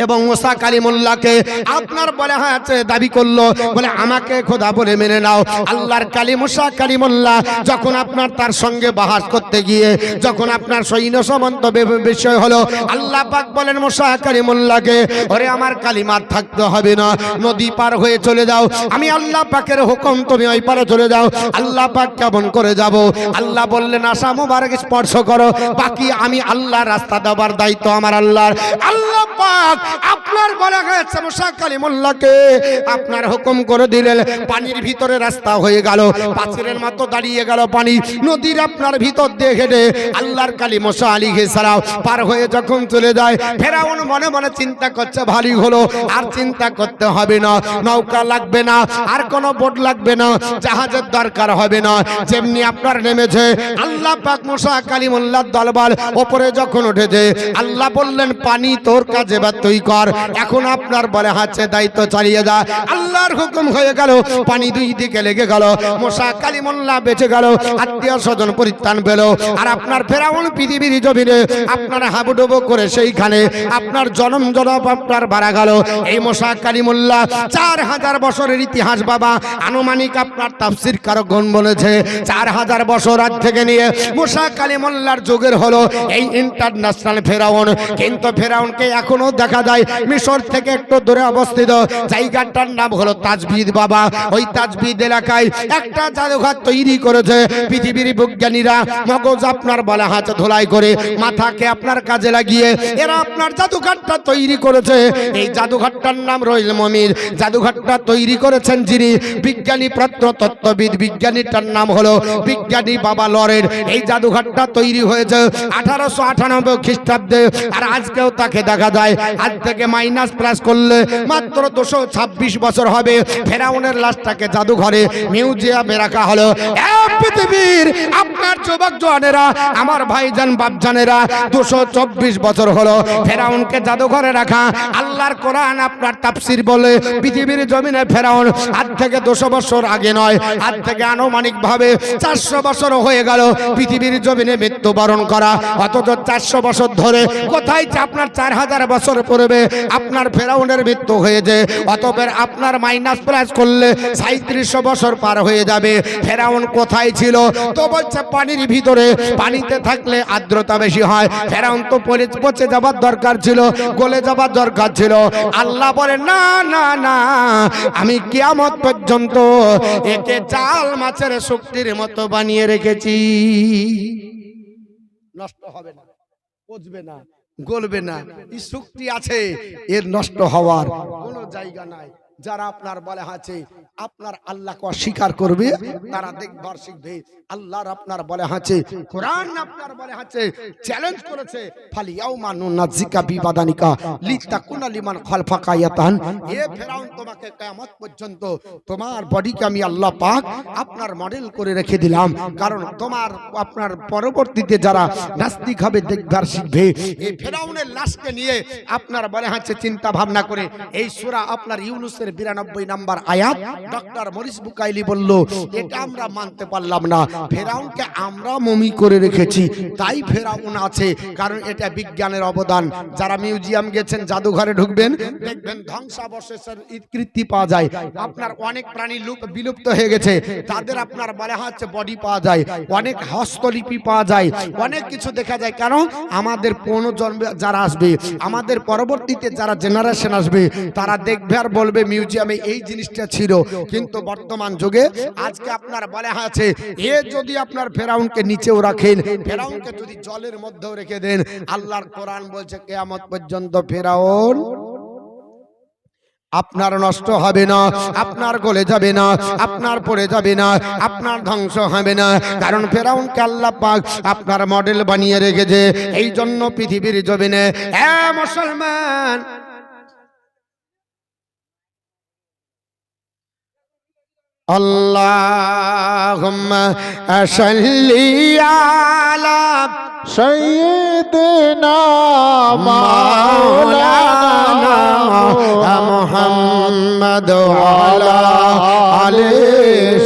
এবং মুসা কালিমুল্লাহকে আপনার বলে হয়েছে দাবি করলো, বলে আমাকে খোদা বলে মেনে নাও। আল্লাহর কালী মুসা কালিমুল্লাহ যখন আপনার তার সঙ্গে বাহাস করতে গিয়ে যখন আপনার সৈন্য সম্বন্ধ বিষয় হলো, আল্লাহ পাক বলেন মুসা কালিমুল্লাহকে, ওরে আমার কালিমাত থাকতে হবে না, নদী পার হয়ে চলে যাও, আমি আল্লাহ পাকের হুকুম, তুমি ওই পারে চলে যাও। আল্লাহ পাক কেমন করে যাব? আল্লাহ বললেন আশা মুবারক স্পর্শ করো, বাকি আমি আল্লাহ রাস্তা দেওয়ার দায়িত্ব আমার আল্লাহর। আল্লাহ পাক আপনার বলা হয়েছে মুসা কালিমুল্লাহকে আপনার হুকুম করে দিলেন, পানির ভিতরে রাস্তা হয়ে গেল, পাথরের মতো দাঁড়িয়ে গেল পানি, নদীর আপনার ভিতর দিয়ে হেঁটে আল্লাহর কালী মুসা আলাইহিস সালাম পার হয়ে যখন চলে যায়, ফেরাউন মনে মনে চিন্তা করছে ভালোই হলো, আর চিন্তা করতে হবে না, নৌকা লাগবে না, আর কোনো বোট লাগবে না, জাহাজের দরকার হবে না। যেমনি আপনার নেমেছে আল্লাহ পাক মুসা কালিমুল্লাহর দলবল উপরে যখন উঠেছে, আল্লাহ বললেন পানি তোর কাজে বা তুই কর, এখন আপনার বলে হাতে দায়িত্ব চালিয়ে যা। আল্লাহর হুকুম হয়ে গেল, পানি দুই দিকে লেগে গেল, মুসা কালিমুল্লাহ বেঁচে গেল, আত্মীয় স্বজন পরিত্রাণ পেল। আর আপনার ফেরাউন পৃথিবীর জমিনে আপনার হাবুডুবু করে সেইখানে আপনার জনম আপনার বাড়া গেল। এই মুসা কালিমুল্লাহ 4000 বছরের ইতিহাস বাবা। আনুমানিক আপনার তাফসীর কারকগণ বলেছে 4000 বছর আজ থেকে নিয়ে মুসা কালিমুল্লাহর যুগের হলো এই ইন্টারন্যাশনাল ফেরাউন। কিন্তু ফেরাউনকে এখনো দেখা যায় মিশর থেকে একটু দূরে অবস্থিত, জায়গাটার নাম হলো তাজবিদ বাবা। ওই তাজবিদ এলাকায় একটা জাদুঘর তৈরি করেছে পৃথিবীর বিজ্ঞানীরা, মগজ আপনার বলা হাত ধোলাই করে মাথাকে আপনার কাজে লাগিয়ে এরা আপনার জাদুঘরটা তৈরি করেছে। এই জাদুঘরটার নাম রইল মমির। জাদুঘরটা তৈরি করেছেন যিনি বিজ্ঞানী প্রত্নতত্ত্ববিদ, বিজ্ঞানীটার নাম হলো বিজ্ঞানী বাবা লরেন। এই জাদুঘরটা তৈরি হয়েছে 1898 খ্রিস্টাব্দে, আর আজকেও তাকে দেখা যায় যায়, আজ থেকে মাইনাস প্লাস করলে মাত্র 226 বছর হবে। ফেরাউনের লাশটাকে জাদুঘরে মিউজিয়ামে রাখা হলো। পৃথিবীর আপনার যুবক জওয়ানেরা, আমার ভাইজান বাপজানেরা, 224 বছর হলো ফেরাউনকে জাদুঘরে রাখা। আল্লাহর কোরআন আপনার তাফসীর বলে পৃথিবীর জমিনে ফেরাউন আজ থেকে 200 বছর আগে নয়, আজ থেকে আনুমানিক ভাবে 400 বছর হয়ে গেল পৃথিবীর জমিনে মৃত্যুবরণ করা। অথচ 400 বছর ধরে কোথায় আপনার 4000 বছর পূর্বে আপনার ফেরাউনের মৃত্যু হয়েছে। অতঃপর আপনার মাইনাস প্লাস করলে 3700 বছর পার হয়ে যাবে। ফেরাউন কোথায় ছিল? তো বলছে পানির ভিতরে, পানিতে থাকলে আর্দ্রতা বেশি হয়। ফেরাউন তো পচে যাবার দরকার ছিল, গলে যাবার দরকার ছিল। আল্লাহ বলে না না না, আমি কিয়ামত পর্যন্ত একে জাল মাছের শক্তির মতো বানিয়ে রেখেছি। নষ্ট হবে না, পচবে না, গলবে না। এই শক্তি আছে, এর নষ্ট হওয়ার কোনো জায়গা নাই। যারা আপনার বলে আছে আপনার আল্লাহকে অস্বীকার করবে, তারা দেখবার শিখবে। আল্লাহর আপনার বলে আছে, কোরআন আপনার বলে আছে, চ্যালেঞ্জ করেছে, ফালিয়াউমা নুনাজ্জিকা বিবাদানিকা লিতাকুনা লিমান খালফাকা আয়াতান। এ ফেরাউন, তোমাকে কিয়ামত পর্যন্ত তোমার বডিকে আমি আল্লাহ পাক আপনার মডেল করে রেখে দিলাম, কারণ তোমার আপনার পরবর্তীতে যারা নাস্তিক হবে দেখবার শিখবে। এই ফেরাউনের লাশকে নিয়ে আপনার বলে আছে চিন্তা ভাবনা করে এই সূরা আপনার ইউনূসের 92 নম্বর আয়াত ডক্টর মরিস বুকাইলি বলল, এটা আমরা মানতে পারলাম না। ফেরাউনকে আমরা মমি করে রেখেছি, তাই ফেরাউন আছে, কারণ এটা বিজ্ঞানের অবদান। যারা মিউজিয়াম গেছেন, জাদুঘরে ঢুকবেন, দেখবেন ধ্বংসাবশেষের কীর্তি পাওয়া যায়। আপনার অনেক প্রাণী বিলুপ্ত হয়ে গেছে, তাদের আপনার বলা হচ্ছে বডি পাওয়া যায়, অনেক হস্তলিপি পাওয়া যায়, অনেক কিছু দেখা যায়। কারণ আমাদের পুনর্জন্মে যারা আসবে, আমাদের পরবর্তীতে যারা জেনারেশন আসবে, তারা দেখবে আর বলবে মিউজিয়ামে এই জিনিসটা ছিল। কিন্তু বর্তমান যুগে আজকে আপনার বলা আছে, এ যদি আপনার ফেরাউনকে নিচেও রাখেন, ফেরাউনকে যদি জলের মধ্যেও রেখে দেন, আল্লাহর কোরআন বলছে কিয়ামত পর্যন্ত ফেরাউন আপনার নষ্ট হবে না, আপনার গলে যাবে না, আপনার পড়ে যাবে না, আপনার ধ্বংস হবে না। কারণ ফেরাউনকে আল্লাহ পাক আপনার মডেল বানিয়ে রেখেছে। এই জন্য পৃথিবীর জমিনে এ মুসলমান, আল্লাহুম্মা সাল্লি আলা সাইয়্যিদিনা মাওলানা মুহাম্মদ ওয়া আলা আলি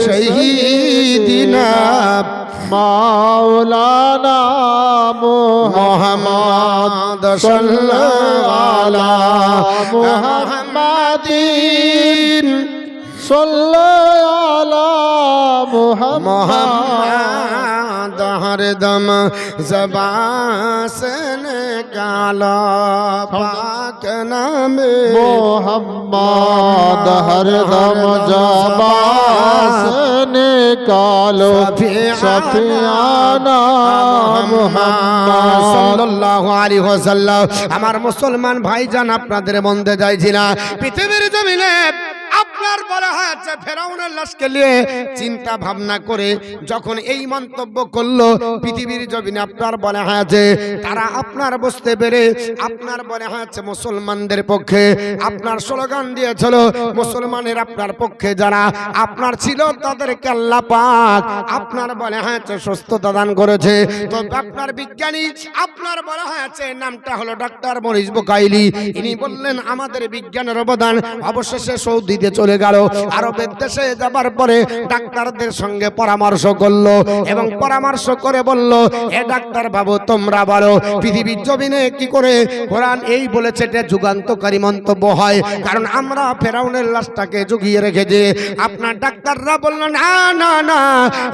সাইয়্যিদিনা মাওলানা মুহাম্মদ সাল্লাল্লাহু আলা মুহাম্মাদিন সাল্লাল্লাহু আলা মুহাম্মদ হরদম ज़बान से निकाला पाक नामे मुहम्मद हरदम ज़बान से निकालो शफियाना मुहम्मद सल्लल्लाहु अलैहि वसल्लम। আমার মুসলমান ভাইজান, আপনাদের মধ্যে যাইছি না, পৃথিবীর জমিনে আপনার বলা হয়েছে ফেরাউনের লাশকে নিয়ে চিন্তা ভাবনা করে যখন এই মন্তব্য করলো, পৃথিবীর জমিনে আপনার বলা হয়েছে তারা আপনার বুঝতে পেরে আপনার বলা হয়েছে মুসলমানদের পক্ষে আপনার স্লোগান দিয়েছিল। মুসলমানের আপনার পক্ষে যারা আপনার ছিল, তাদেরকে আল্লাহ পাক আপনার বলা হয়েছে সুস্থতা দান করেছে। তো আপনার বিজ্ঞানী আপনার বলা হয়েছে নামটা হলো ডক্টর মরিস বুকাইলি। ইনি বললেন আমাদের বিজ্ঞানের অবদান। অবশেষে সৌদিতে চলে গেল, আরবের দেশে যাবার পরে ডাক্তারদের সঙ্গে পরামর্শ করলো এবং পরামর্শ করে বলল, এ ডাক্তার বাবু তোমরা বলো পৃথিবীর জমিনে কি করে কোরআন এই বলেছে, এটা যুগান্তকারী মন্তব্য হয়, কারণ আমরা ফেরাউনের লাশটাকে জুগিয়ে রেখেছি। আপনার ডাক্তাররা বলল না না না,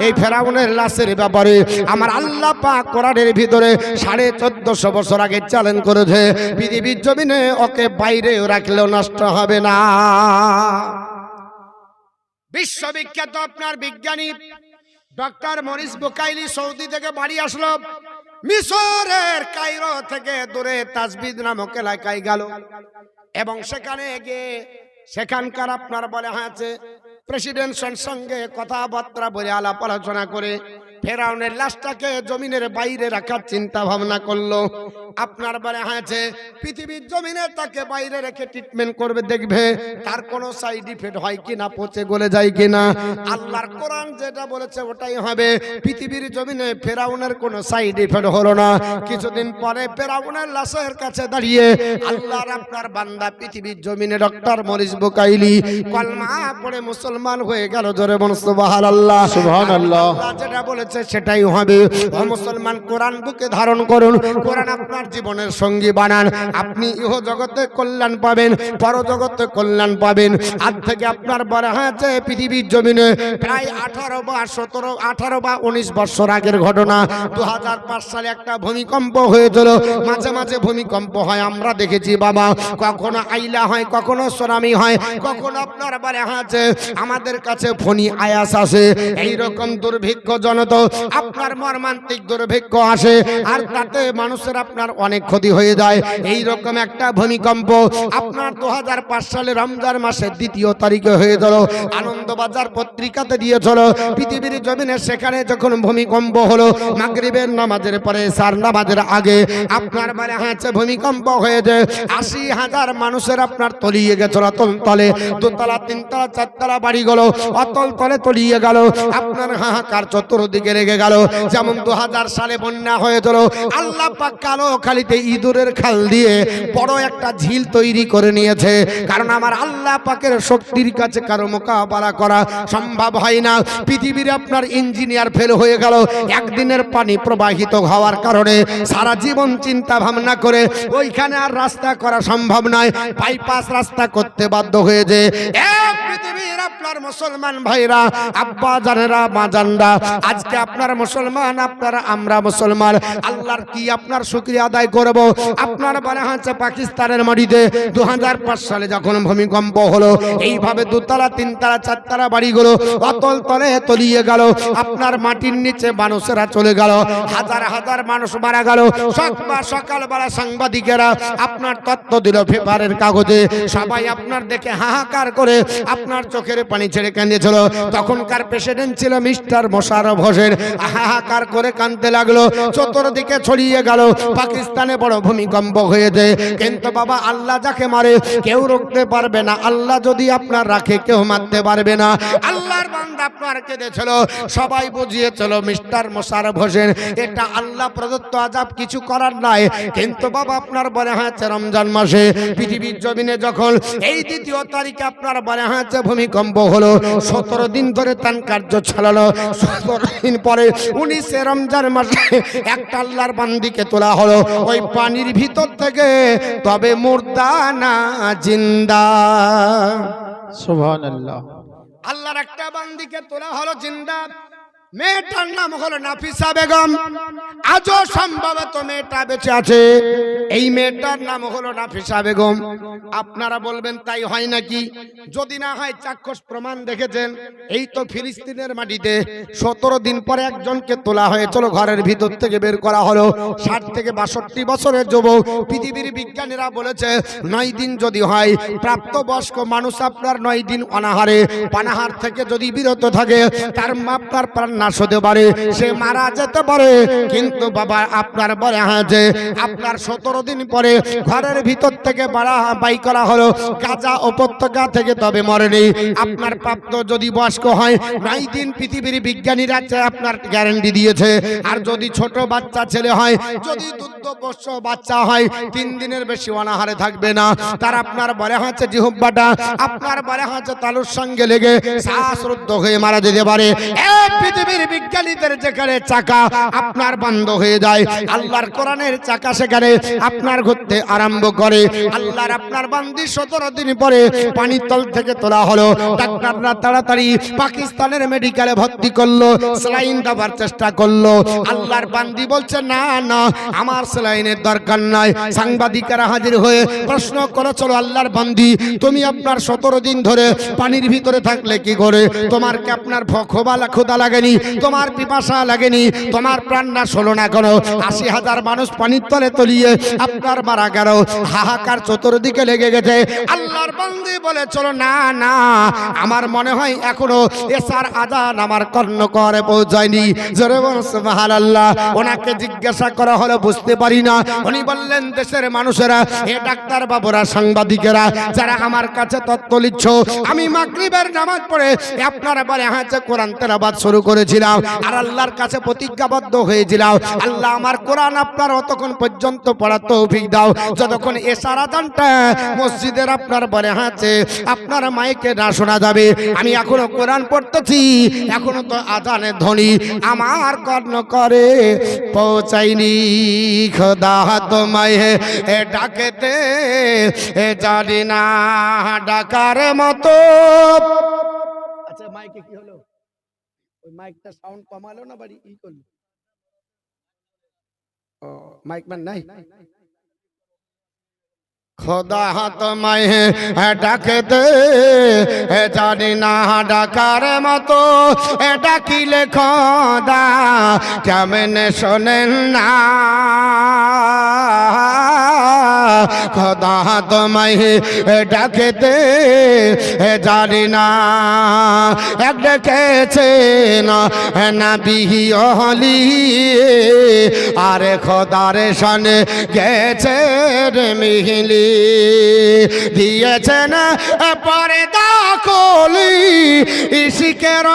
এই ফেরাউনের লাশের ব্যাপারে আমার আল্লাহ পাক কোরআনের ভিতরে 1450 বছর আগে চ্যালেঞ্জ করেছে, পৃথিবীর জমিনে ওকে বাইরে রাখলেও নষ্ট হবে না। বিশ্ববিখ্যাত আপনার বিজ্ঞানী ডক্টর মরিস বুকাইলি সৌদি থেকে বাড়ি আসলো। মিশরের কায়রো থেকে দূরে তাজবিদ নামক এলাকায় গেল এবং সেখানে গিয়ে সেখানকার আপনার বলা হয়েছে প্রেসিডেন্টের সঙ্গে কথাবার্তা বলে আলাপ আলোচনা করে ফেরাউনের লাশটাকে জমিনের বাইরে রাখার চিন্তা ভাবনা করলো। আপনার বলে হয়েছে পৃথিবীর জমিনে তাকে বাইরে রেখে ট্রিটমেন্ট করবে, দেখবে তার কোনো সাইড ইফেক্ট হয় কিনা, পচে গলে যায় কিনা। আল্লাহর কোরআন যেটা বলেছে ওটাই হবে। পৃথিবীর জমিনে ফেরাউনের কোনো সাইড ইফেক্ট হলো না। কিছুদিন পরে ফেরাউনের লাশের কাছে দাঁড়িয়ে আল্লাহর আপনার বান্দা পৃথিবীর জমিনে ডক্টর মরিস বুকাইলি কলমা পড়ে মুসলমান হয়ে গেল। জোরে বলুন সুবহানাল্লাহ। সুবহানাল্লাহ। আল্লাহ যেটা বলেছে সেটাই হবে। ও মুসলমান, কোরআন বুকে ধারণ করুন, কোরআন আপনার জীবনের সঙ্গী বানান। আপনি ইহ জগতে কল্যাণ পাবেন, পর জগতে কল্যাণ পাবেন। আজ থেকে আপনার বলা হয়েছে পৃথিবীর জমিনে প্রায় 18 বা 19 বছর আগের ঘটনা। 2005 সালে একটা ভূমিকম্প হয়েছিল। মাঝে মাঝে ভূমিকম্প হয়, আমরা দেখেছি বাবা। কখনো আইলা হয়, কখনো সুনামি হয়, কখনো আপনার বলে হয়েছে আমাদের কাছে ফনি আয়াস আসে। এইরকম দুর্ভিক্ষজনিত আপনার মর্মান্তিক দুর্ভিক্ষ আসে, আর তাতে মানুষের আপনার অনেক ক্ষতি হয়ে যায়। এইরকম একটা ভূমিকম্প আপনার 2005 সালে রমজান মাসের 2 তারিখে হয়েছিল। আনন্দবাজার পত্রিকাতে দিয়েছিল পৃথিবীর জমিনে। সেখানে যখন ভূমিকম্প হলো মাগরিবের নামাজের পরে সার নামাজের আগে আপনার বলে হয়েছে ভূমিকম্প হয়েছে। 80,000 মানুষের আপনার তলিয়ে গেছিল অতল তলে। 2 তলা 3 তলা 4 তলা বাড়িগুলো অতল তলে তলিয়ে গেল। আপনার হাহাকার চতুর্দিকে লেগে গেল। যেমন 2000 সালে বন্যা হয়েছিল। আল্লাহ পাক কালো খালিতে ইঁদুরের খাল দিয়ে বড় একটা ঝিল তৈরি করে নিয়েছে। কারণ আমার আল্লাহ পাকের শক্তির কাছে কারো মোকাবেলা করা সম্ভব হয় না। পৃথিবীর আপনার ইঞ্জিনিয়ার ফেল হয়ে গেল একদিনের পানি প্রবাহিত হওয়ার কারণে। সারা জীবন চিন্তা ভাবনা করে ওইখানে আর রাস্তা করা সম্ভব নয়, বাইপাস রাস্তা করতে বাধ্য হয়েছে। পৃথিবীর আপনার মুসলমান ভাইরা, আব্বা জানেরা, মা জানরা, আজকে আপনার মুসলমান, আপনারা আমরা মুসলমান, আল্লাহর কি আপনার শুকরিয়া আদায় করব। আপনার বলা হচ্ছে পাকিস্তানের মাটিতে 2005 সালে যখন ভূমিকম্প হলো, এইভাবে 2 তলা 3 তলা 4 তলা বাড়িগুলো অতল তলে তলিয়ে গেল। আপনার মাটির নিচে মানুষেরা চলে গেল, হাজার হাজার মানুষ মারা গেল। সকালবেলা সাংবাদিকেরা আপনার তথ্য দিল পেপারের কাগজে। সবাই আপনার দেখে হাহাকার করে আপনার চোখের পানি ছেড়ে কাঁদেছিল। তখনকার প্রেসিডেন্ট ছিল মিস্টার মোশাররফ হোসেন। হাহাকার করে কাঁদতে লাগলো। চতুর্দিকে ছড়িয়ে গেল পাকিস্তানে বড় ভূমিকম্প হয়েছে। কিন্তু বাবা, আল্লাহ যাকে মারে কেউ রুখতে পারবে না, আল্লাহ যদি আপনার রাখে কেউ মারতে পারবে না। আল্লাহর বান্দা আপনার কেঁদেছিল, সবাই বুঝিয়েছিল মিস্টার মোশাররফ হোসেন এটা আল্লাহ প্রদত্ত আযাব, কিছু করার নাই। কিন্তু বাবা আপনার বলে হয়েছে রমজান মাসে পৃথিবীর জমিনে যখন এই 2 তারিখে আপনার বলে হয়েছে ভূমিকম্প হলো, 17 দিন ধরে তার কার্য চালালো। 17 দিন পরে 19 রমজান মাসে একটা আল্লাহর বান্দিকে তোলা হলো ওই পানির ভিতর থেকে, তবে মুর্দা না জিন্দা। সুবহানাল্লাহ। আল্লাহর একটা বান্দিকে তোলা হলো জিন্দা। মেয়েটার নাম হলো নাফিসা বেগম। আজও সম্ভবত মেয়েটা বেঁচে আছে। এই মেয়েটার নাম হলো নাফিসা বেগম। আপনারা বলবেন তাই হয় নাকি? যদি না হয় চাক্ষুষ প্রমাণ দেখেছেন। এই তো ফিলিস্তিনের মাটিতে 17 দিন পরে একজনকে তোলা হয়েছিল, ঘরের ভিতর থেকে বের করা হলো। 60 থেকে 62 বছরের যুবক। পৃথিবীর বিজ্ঞানীরা বলেছে 9 দিন যদি হয় প্রাপ্তবয়স্ক মানুষ আপনার 9 দিন অনাহারে পানাহার থেকে যদি বিরত থাকে, তার আপনার প্রাণ নাশ হতে পারে, সে মারা যেতে পারে। কিন্তু বাবা আপনার বলে যে আপনার 17 দিন পরে ঘরের ভিতর থেকে বাই করা হলো গাজা উপত্যকা থেকে, তবে মরেনি। আপনার প্রাপ্ত যদি বয়স্ক হয় 9 দিন পৃথিবীর বিজ্ঞানীরা আপনার গ্যারান্টি দিয়েছে। আর যদি ছোট বাচ্চা ছেলে হয়, যদি দুগ্ধপোষ্য বাচ্চা হয়, 3 দিনের বেশি অনাহারে থাকবে না। তার আপনার বলে হচ্ছে জিহ্বাটা আপনার বলে হচ্ছে তালুর সঙ্গে লেগে শ্বাসরুদ্ধ হয়ে মারা যেতে পারে। পৃথিবীর বিজ্ঞানীদের যেখানে চাকা আপনার বন্ধ হয়ে যায়, আল্লাহর কোরআনের চাকা সেখানে আপনার ঘুরতে আরম্ভ করে। আল্লাহর আপনার বান্দি 17 দিন পরে পানির তল থেকে তোলা হলো। ডাক্তাররা তাড়াতাড়ি পাকিস্তানের মেডিকেলে ভর্তি করলো, স্যালাইন দেওয়ার চেষ্টা করলো। আল্লাহর বান্দি বলছে না না, আমার স্যালাইনের দরকার নাই। সাংবাদিকেরা হাজির হয়ে প্রশ্ন করেছিল, আল্লাহর বান্দি তুমি আপনার 17 দিন ধরে পানির ভিতরে থাকলে কি করে? তোমার কি আপনার ক্ষুধা লাগেনি? তোমার পিপাসা লাগেনি, তোমার প্রাণটা শোলো না কেন? ৮০,০০০ মানুষ পানির তলে তলিয়ে আপনার মারা গেল, হাহাকার চতুর্দিকে লেগে গেছে। আল্লাহর বান্দী বলে চলো না না, আমার মনে হয় এখনো এসার আজান আমার কর্ণকরে পৌঁছায়নি। জোরে বলুন সুবহানাল্লাহ। ওনাকে জিজ্ঞাসা করা হলো, বুঝতে পারি না। উনি বললেন, দেশের মানুষেরা, এ ডাক্তার বাবুরা, সাংবাদিকেরা যারা আমার কাছে তথ্য লিখছ, আমি মাগরিবের নামাজ পড়ে আপনারা বলে হাতে কোরআন তেলাওয়াত শুরু করেছিলাম আর আল্লাহর কাছে প্রতিজ্ঞাবদ্ধ হয়েছিলাম, আল্লাহ আমার কোরআন আপনার অতক্ষণ পর্যন্ত পড়ার তৌফিক দাও যতক্ষণ এশার আযানটা মসজিদের আপনার বলে হাতে আপনার মাইকে না শোনা যাবে। আমি এখনো কোরআন পড়তেছি, এখনো তো আযানের ধ্বনি আমার কর্ণ করে পৌঁছায়নি। খোদা তোমায় ডাকেতে জানি না ডাকার মতো। আচ্ছা, মাইকে কি হলো? ওই মাইকটা সাউন্ড কমালো না বাড়ি ই করলো? ও, মাইক ম্যান নাই। খোদা তোমায় ডাকেতে জানি না ডাকার মতো, ডাকিলে খোদা কেমন শোনেন না। খোদা তোমায় ডাকেতে জানি না, এক ডেকেছে না নবী ওলি, আরে খোদার শানে গেছে রে মিহিলি, দিয়েছেন পর্দা খুলি ইশকের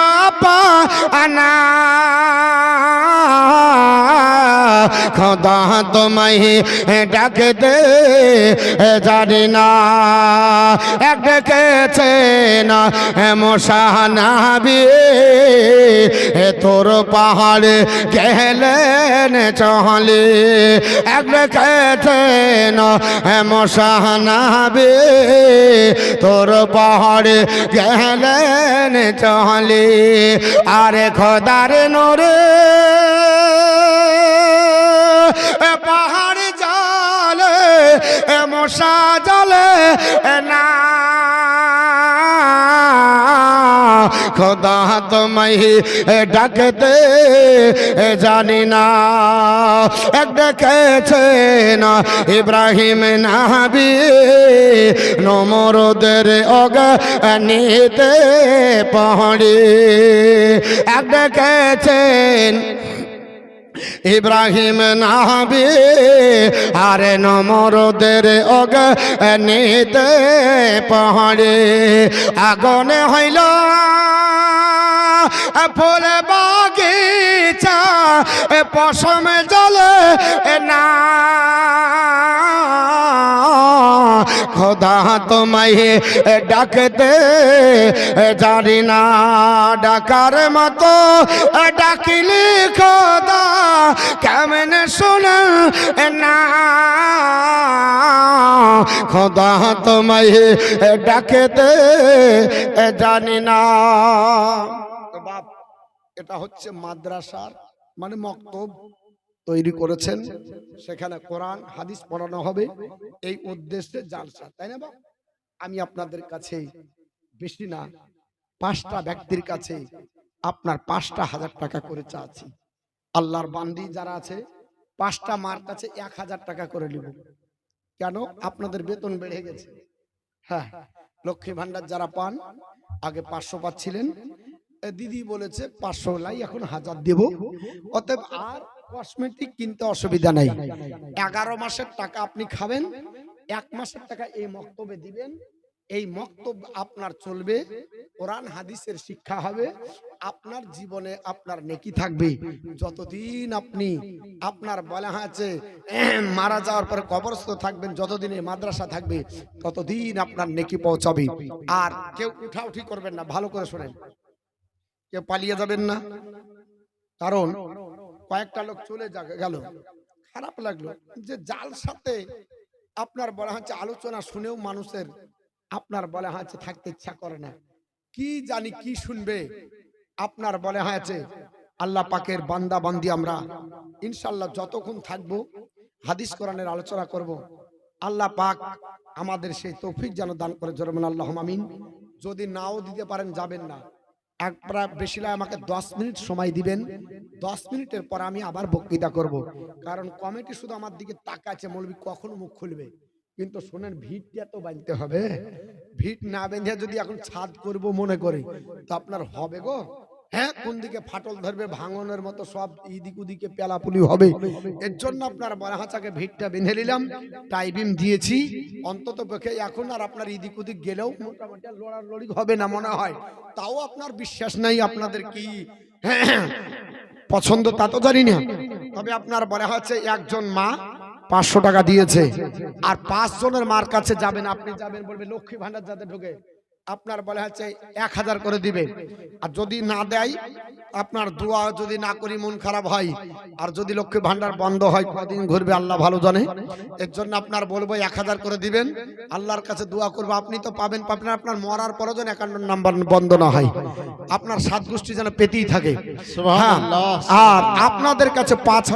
পানা। খোদা তোমায় ডাকতে জানি না, এক ডেকেছে না মোশানাবি, তোর পাহাড়ে গেলেন চলে, এক ডেকেছে না মোশানাবি, তোর পাহাড়ে গেলেন চলে, আরে খোদার নূরে পাহাড় জলে মশা জলে না। খোদা তোমায় ডাকতে জানি না, এক ডেকেছে না ইব্রাহিম নবী, নমরুদের অগ্নিতে পড়ে, এক ডেকেছেন ইব্রাহিম নবী, আরে নমরুদের অগ্নিতে পড়ে, আগুনে হইল ফুল বাগিচা, পশম জলে না। খোদা তোমায় ডাকতে জানি না ডাকার মতো, ডাকিলি খোদা কেমন শোনে না। খোদা তোমায় ডাকতে জানি না। বাপ, এটা হচ্ছে মাদ্রাসার মানে মক্তব তৈরি করেছেন, সেখানে কোরআন হাদিস পড়ানো হবে এই উদ্দেশ্যে জালসা, তাই না বাপ? আমি আপনাদের কাছে বেশি না 5টা ব্যক্তির কাছে আপনার 5,000 টাকা করে চাচ্ছি। আল্লাহর বান্দি যারা আছে 5টা মার কাছে 1,000 টাকা করে নিব। কেন? আপনাদের বেতন বেড়ে গেছে। হ্যাঁ, লক্ষ্মী ভান্ডার যারা পান, আগে 500 পাচ্ছিলেন, দিদি বলেছে 500 লাই এখন 1000 দেব। অতএব আর কসমেটিক কিনতে অসুবিধা নাই। 11 মাসের টাকা আপনি খাবেন, 1 মাসের টাকা এই মক্তবে দিবেন। এই মক্তব আপনার চলবে, কোরআন হাদিসের শিক্ষা হবে, আপনার জীবনে আপনার নেকি থাকবে। যতদিন আপনি আপনার বলা আছে মারা যাওয়ার পরে কবরস্থ থাকবেন, যতদিন এই মাদ্রাসা থাকবে ততদিন আপনার নেকি পৌঁছাবে। আর কেউ উঠাউঠি করবেন না, ভালো করে শোনেন, কেউ পালিয়ে যাবেন না। কারণ কয়েকটা লোক চলে গেল, খারাপ লাগলো যে জাল সাথে আপনার বলা হচ্ছে আলোচনা শুনেও মানুষের আপনার বলা হচ্ছে থাকতে ইচ্ছা করে না। কি জানি কি শুনবে আপনার বলা হয়েছে। আল্লাহ পাকের বান্দা বান্দি আমরা ইনশাআল্লাহ যতক্ষণ থাকবো হাদিস কোরআনের আলোচনা করব। আল্লাহ পাক আমাদের সেই তৌফিক যেন দান করে, জোরে বলেন আল্লাহুম্মা আমিন। যদি নাও দিতে পারেন যাবেন না, একবার বেশি না আমাকে 10 মিনিট সময় দিবেন। 10 মিনিটের পর আমি আবার বক্তৃতা করব, কারণ কমিটি শুধু আমার দিকে তাকাচ্ছে মৌলবি কখন মুখ খুলবে। কিন্তু শোনেন, ভিটটা তো বাঁধতে হবে। ভিট না বেঁধে যদি এখন ছাদ করব মনে করি, তো আপনার হবে গো? হ্যাঁ, কোন দিকে ফাটল ধরবে ভাঙনের মতো সব ইদিক উদিকে পেলাপুলি হবে। এর জন্য আপনার বড়হাচাকে ভিটটা বেঁধে নিলাম, টাইবিম দিয়েছি। অন্তত পক্ষে এখন আর আপনার ইদিক উদিক গেলেও মোটামুটি লড়ালড়ি হবে না মনে হয়। তাও আপনার বিশ্বাস নাই, আপনাদের কি পছন্দ তা তো জানি না। তবে আপনার বলা হচ্ছে একজন মা 500 টাকা দিয়েছে, আর 5 জনের মার কাছে যাবেন, আপনি যাবেন, বলবে লক্ষ্মী ভান্ডার যাতে ঢোকে, আপনার বলা হচ্ছে 1000 করে দিবে। আর যদি না দেয়, আপনার দোয়া যদি না করি মন খারাপ হয়, আর যদি লক্ষ্মী ভান্ডার বন্ধ হয় কদিন ঘুরবে আল্লাহ ভালো জানে। এর জন্য আপনার বলবো 1000 করে দিবেন, আল্লাহর কাছে দোয়া করবো আপনি তো পাবেন পাবেন, আপনার মরার পরও যেন অ্যাকাউন্ট নাম্বার বন্ধ না হয়, আপনার 7 গোষ্ঠী যেন পেতেই থাকে। হ্যাঁ, আর আপনাদের কাছে 5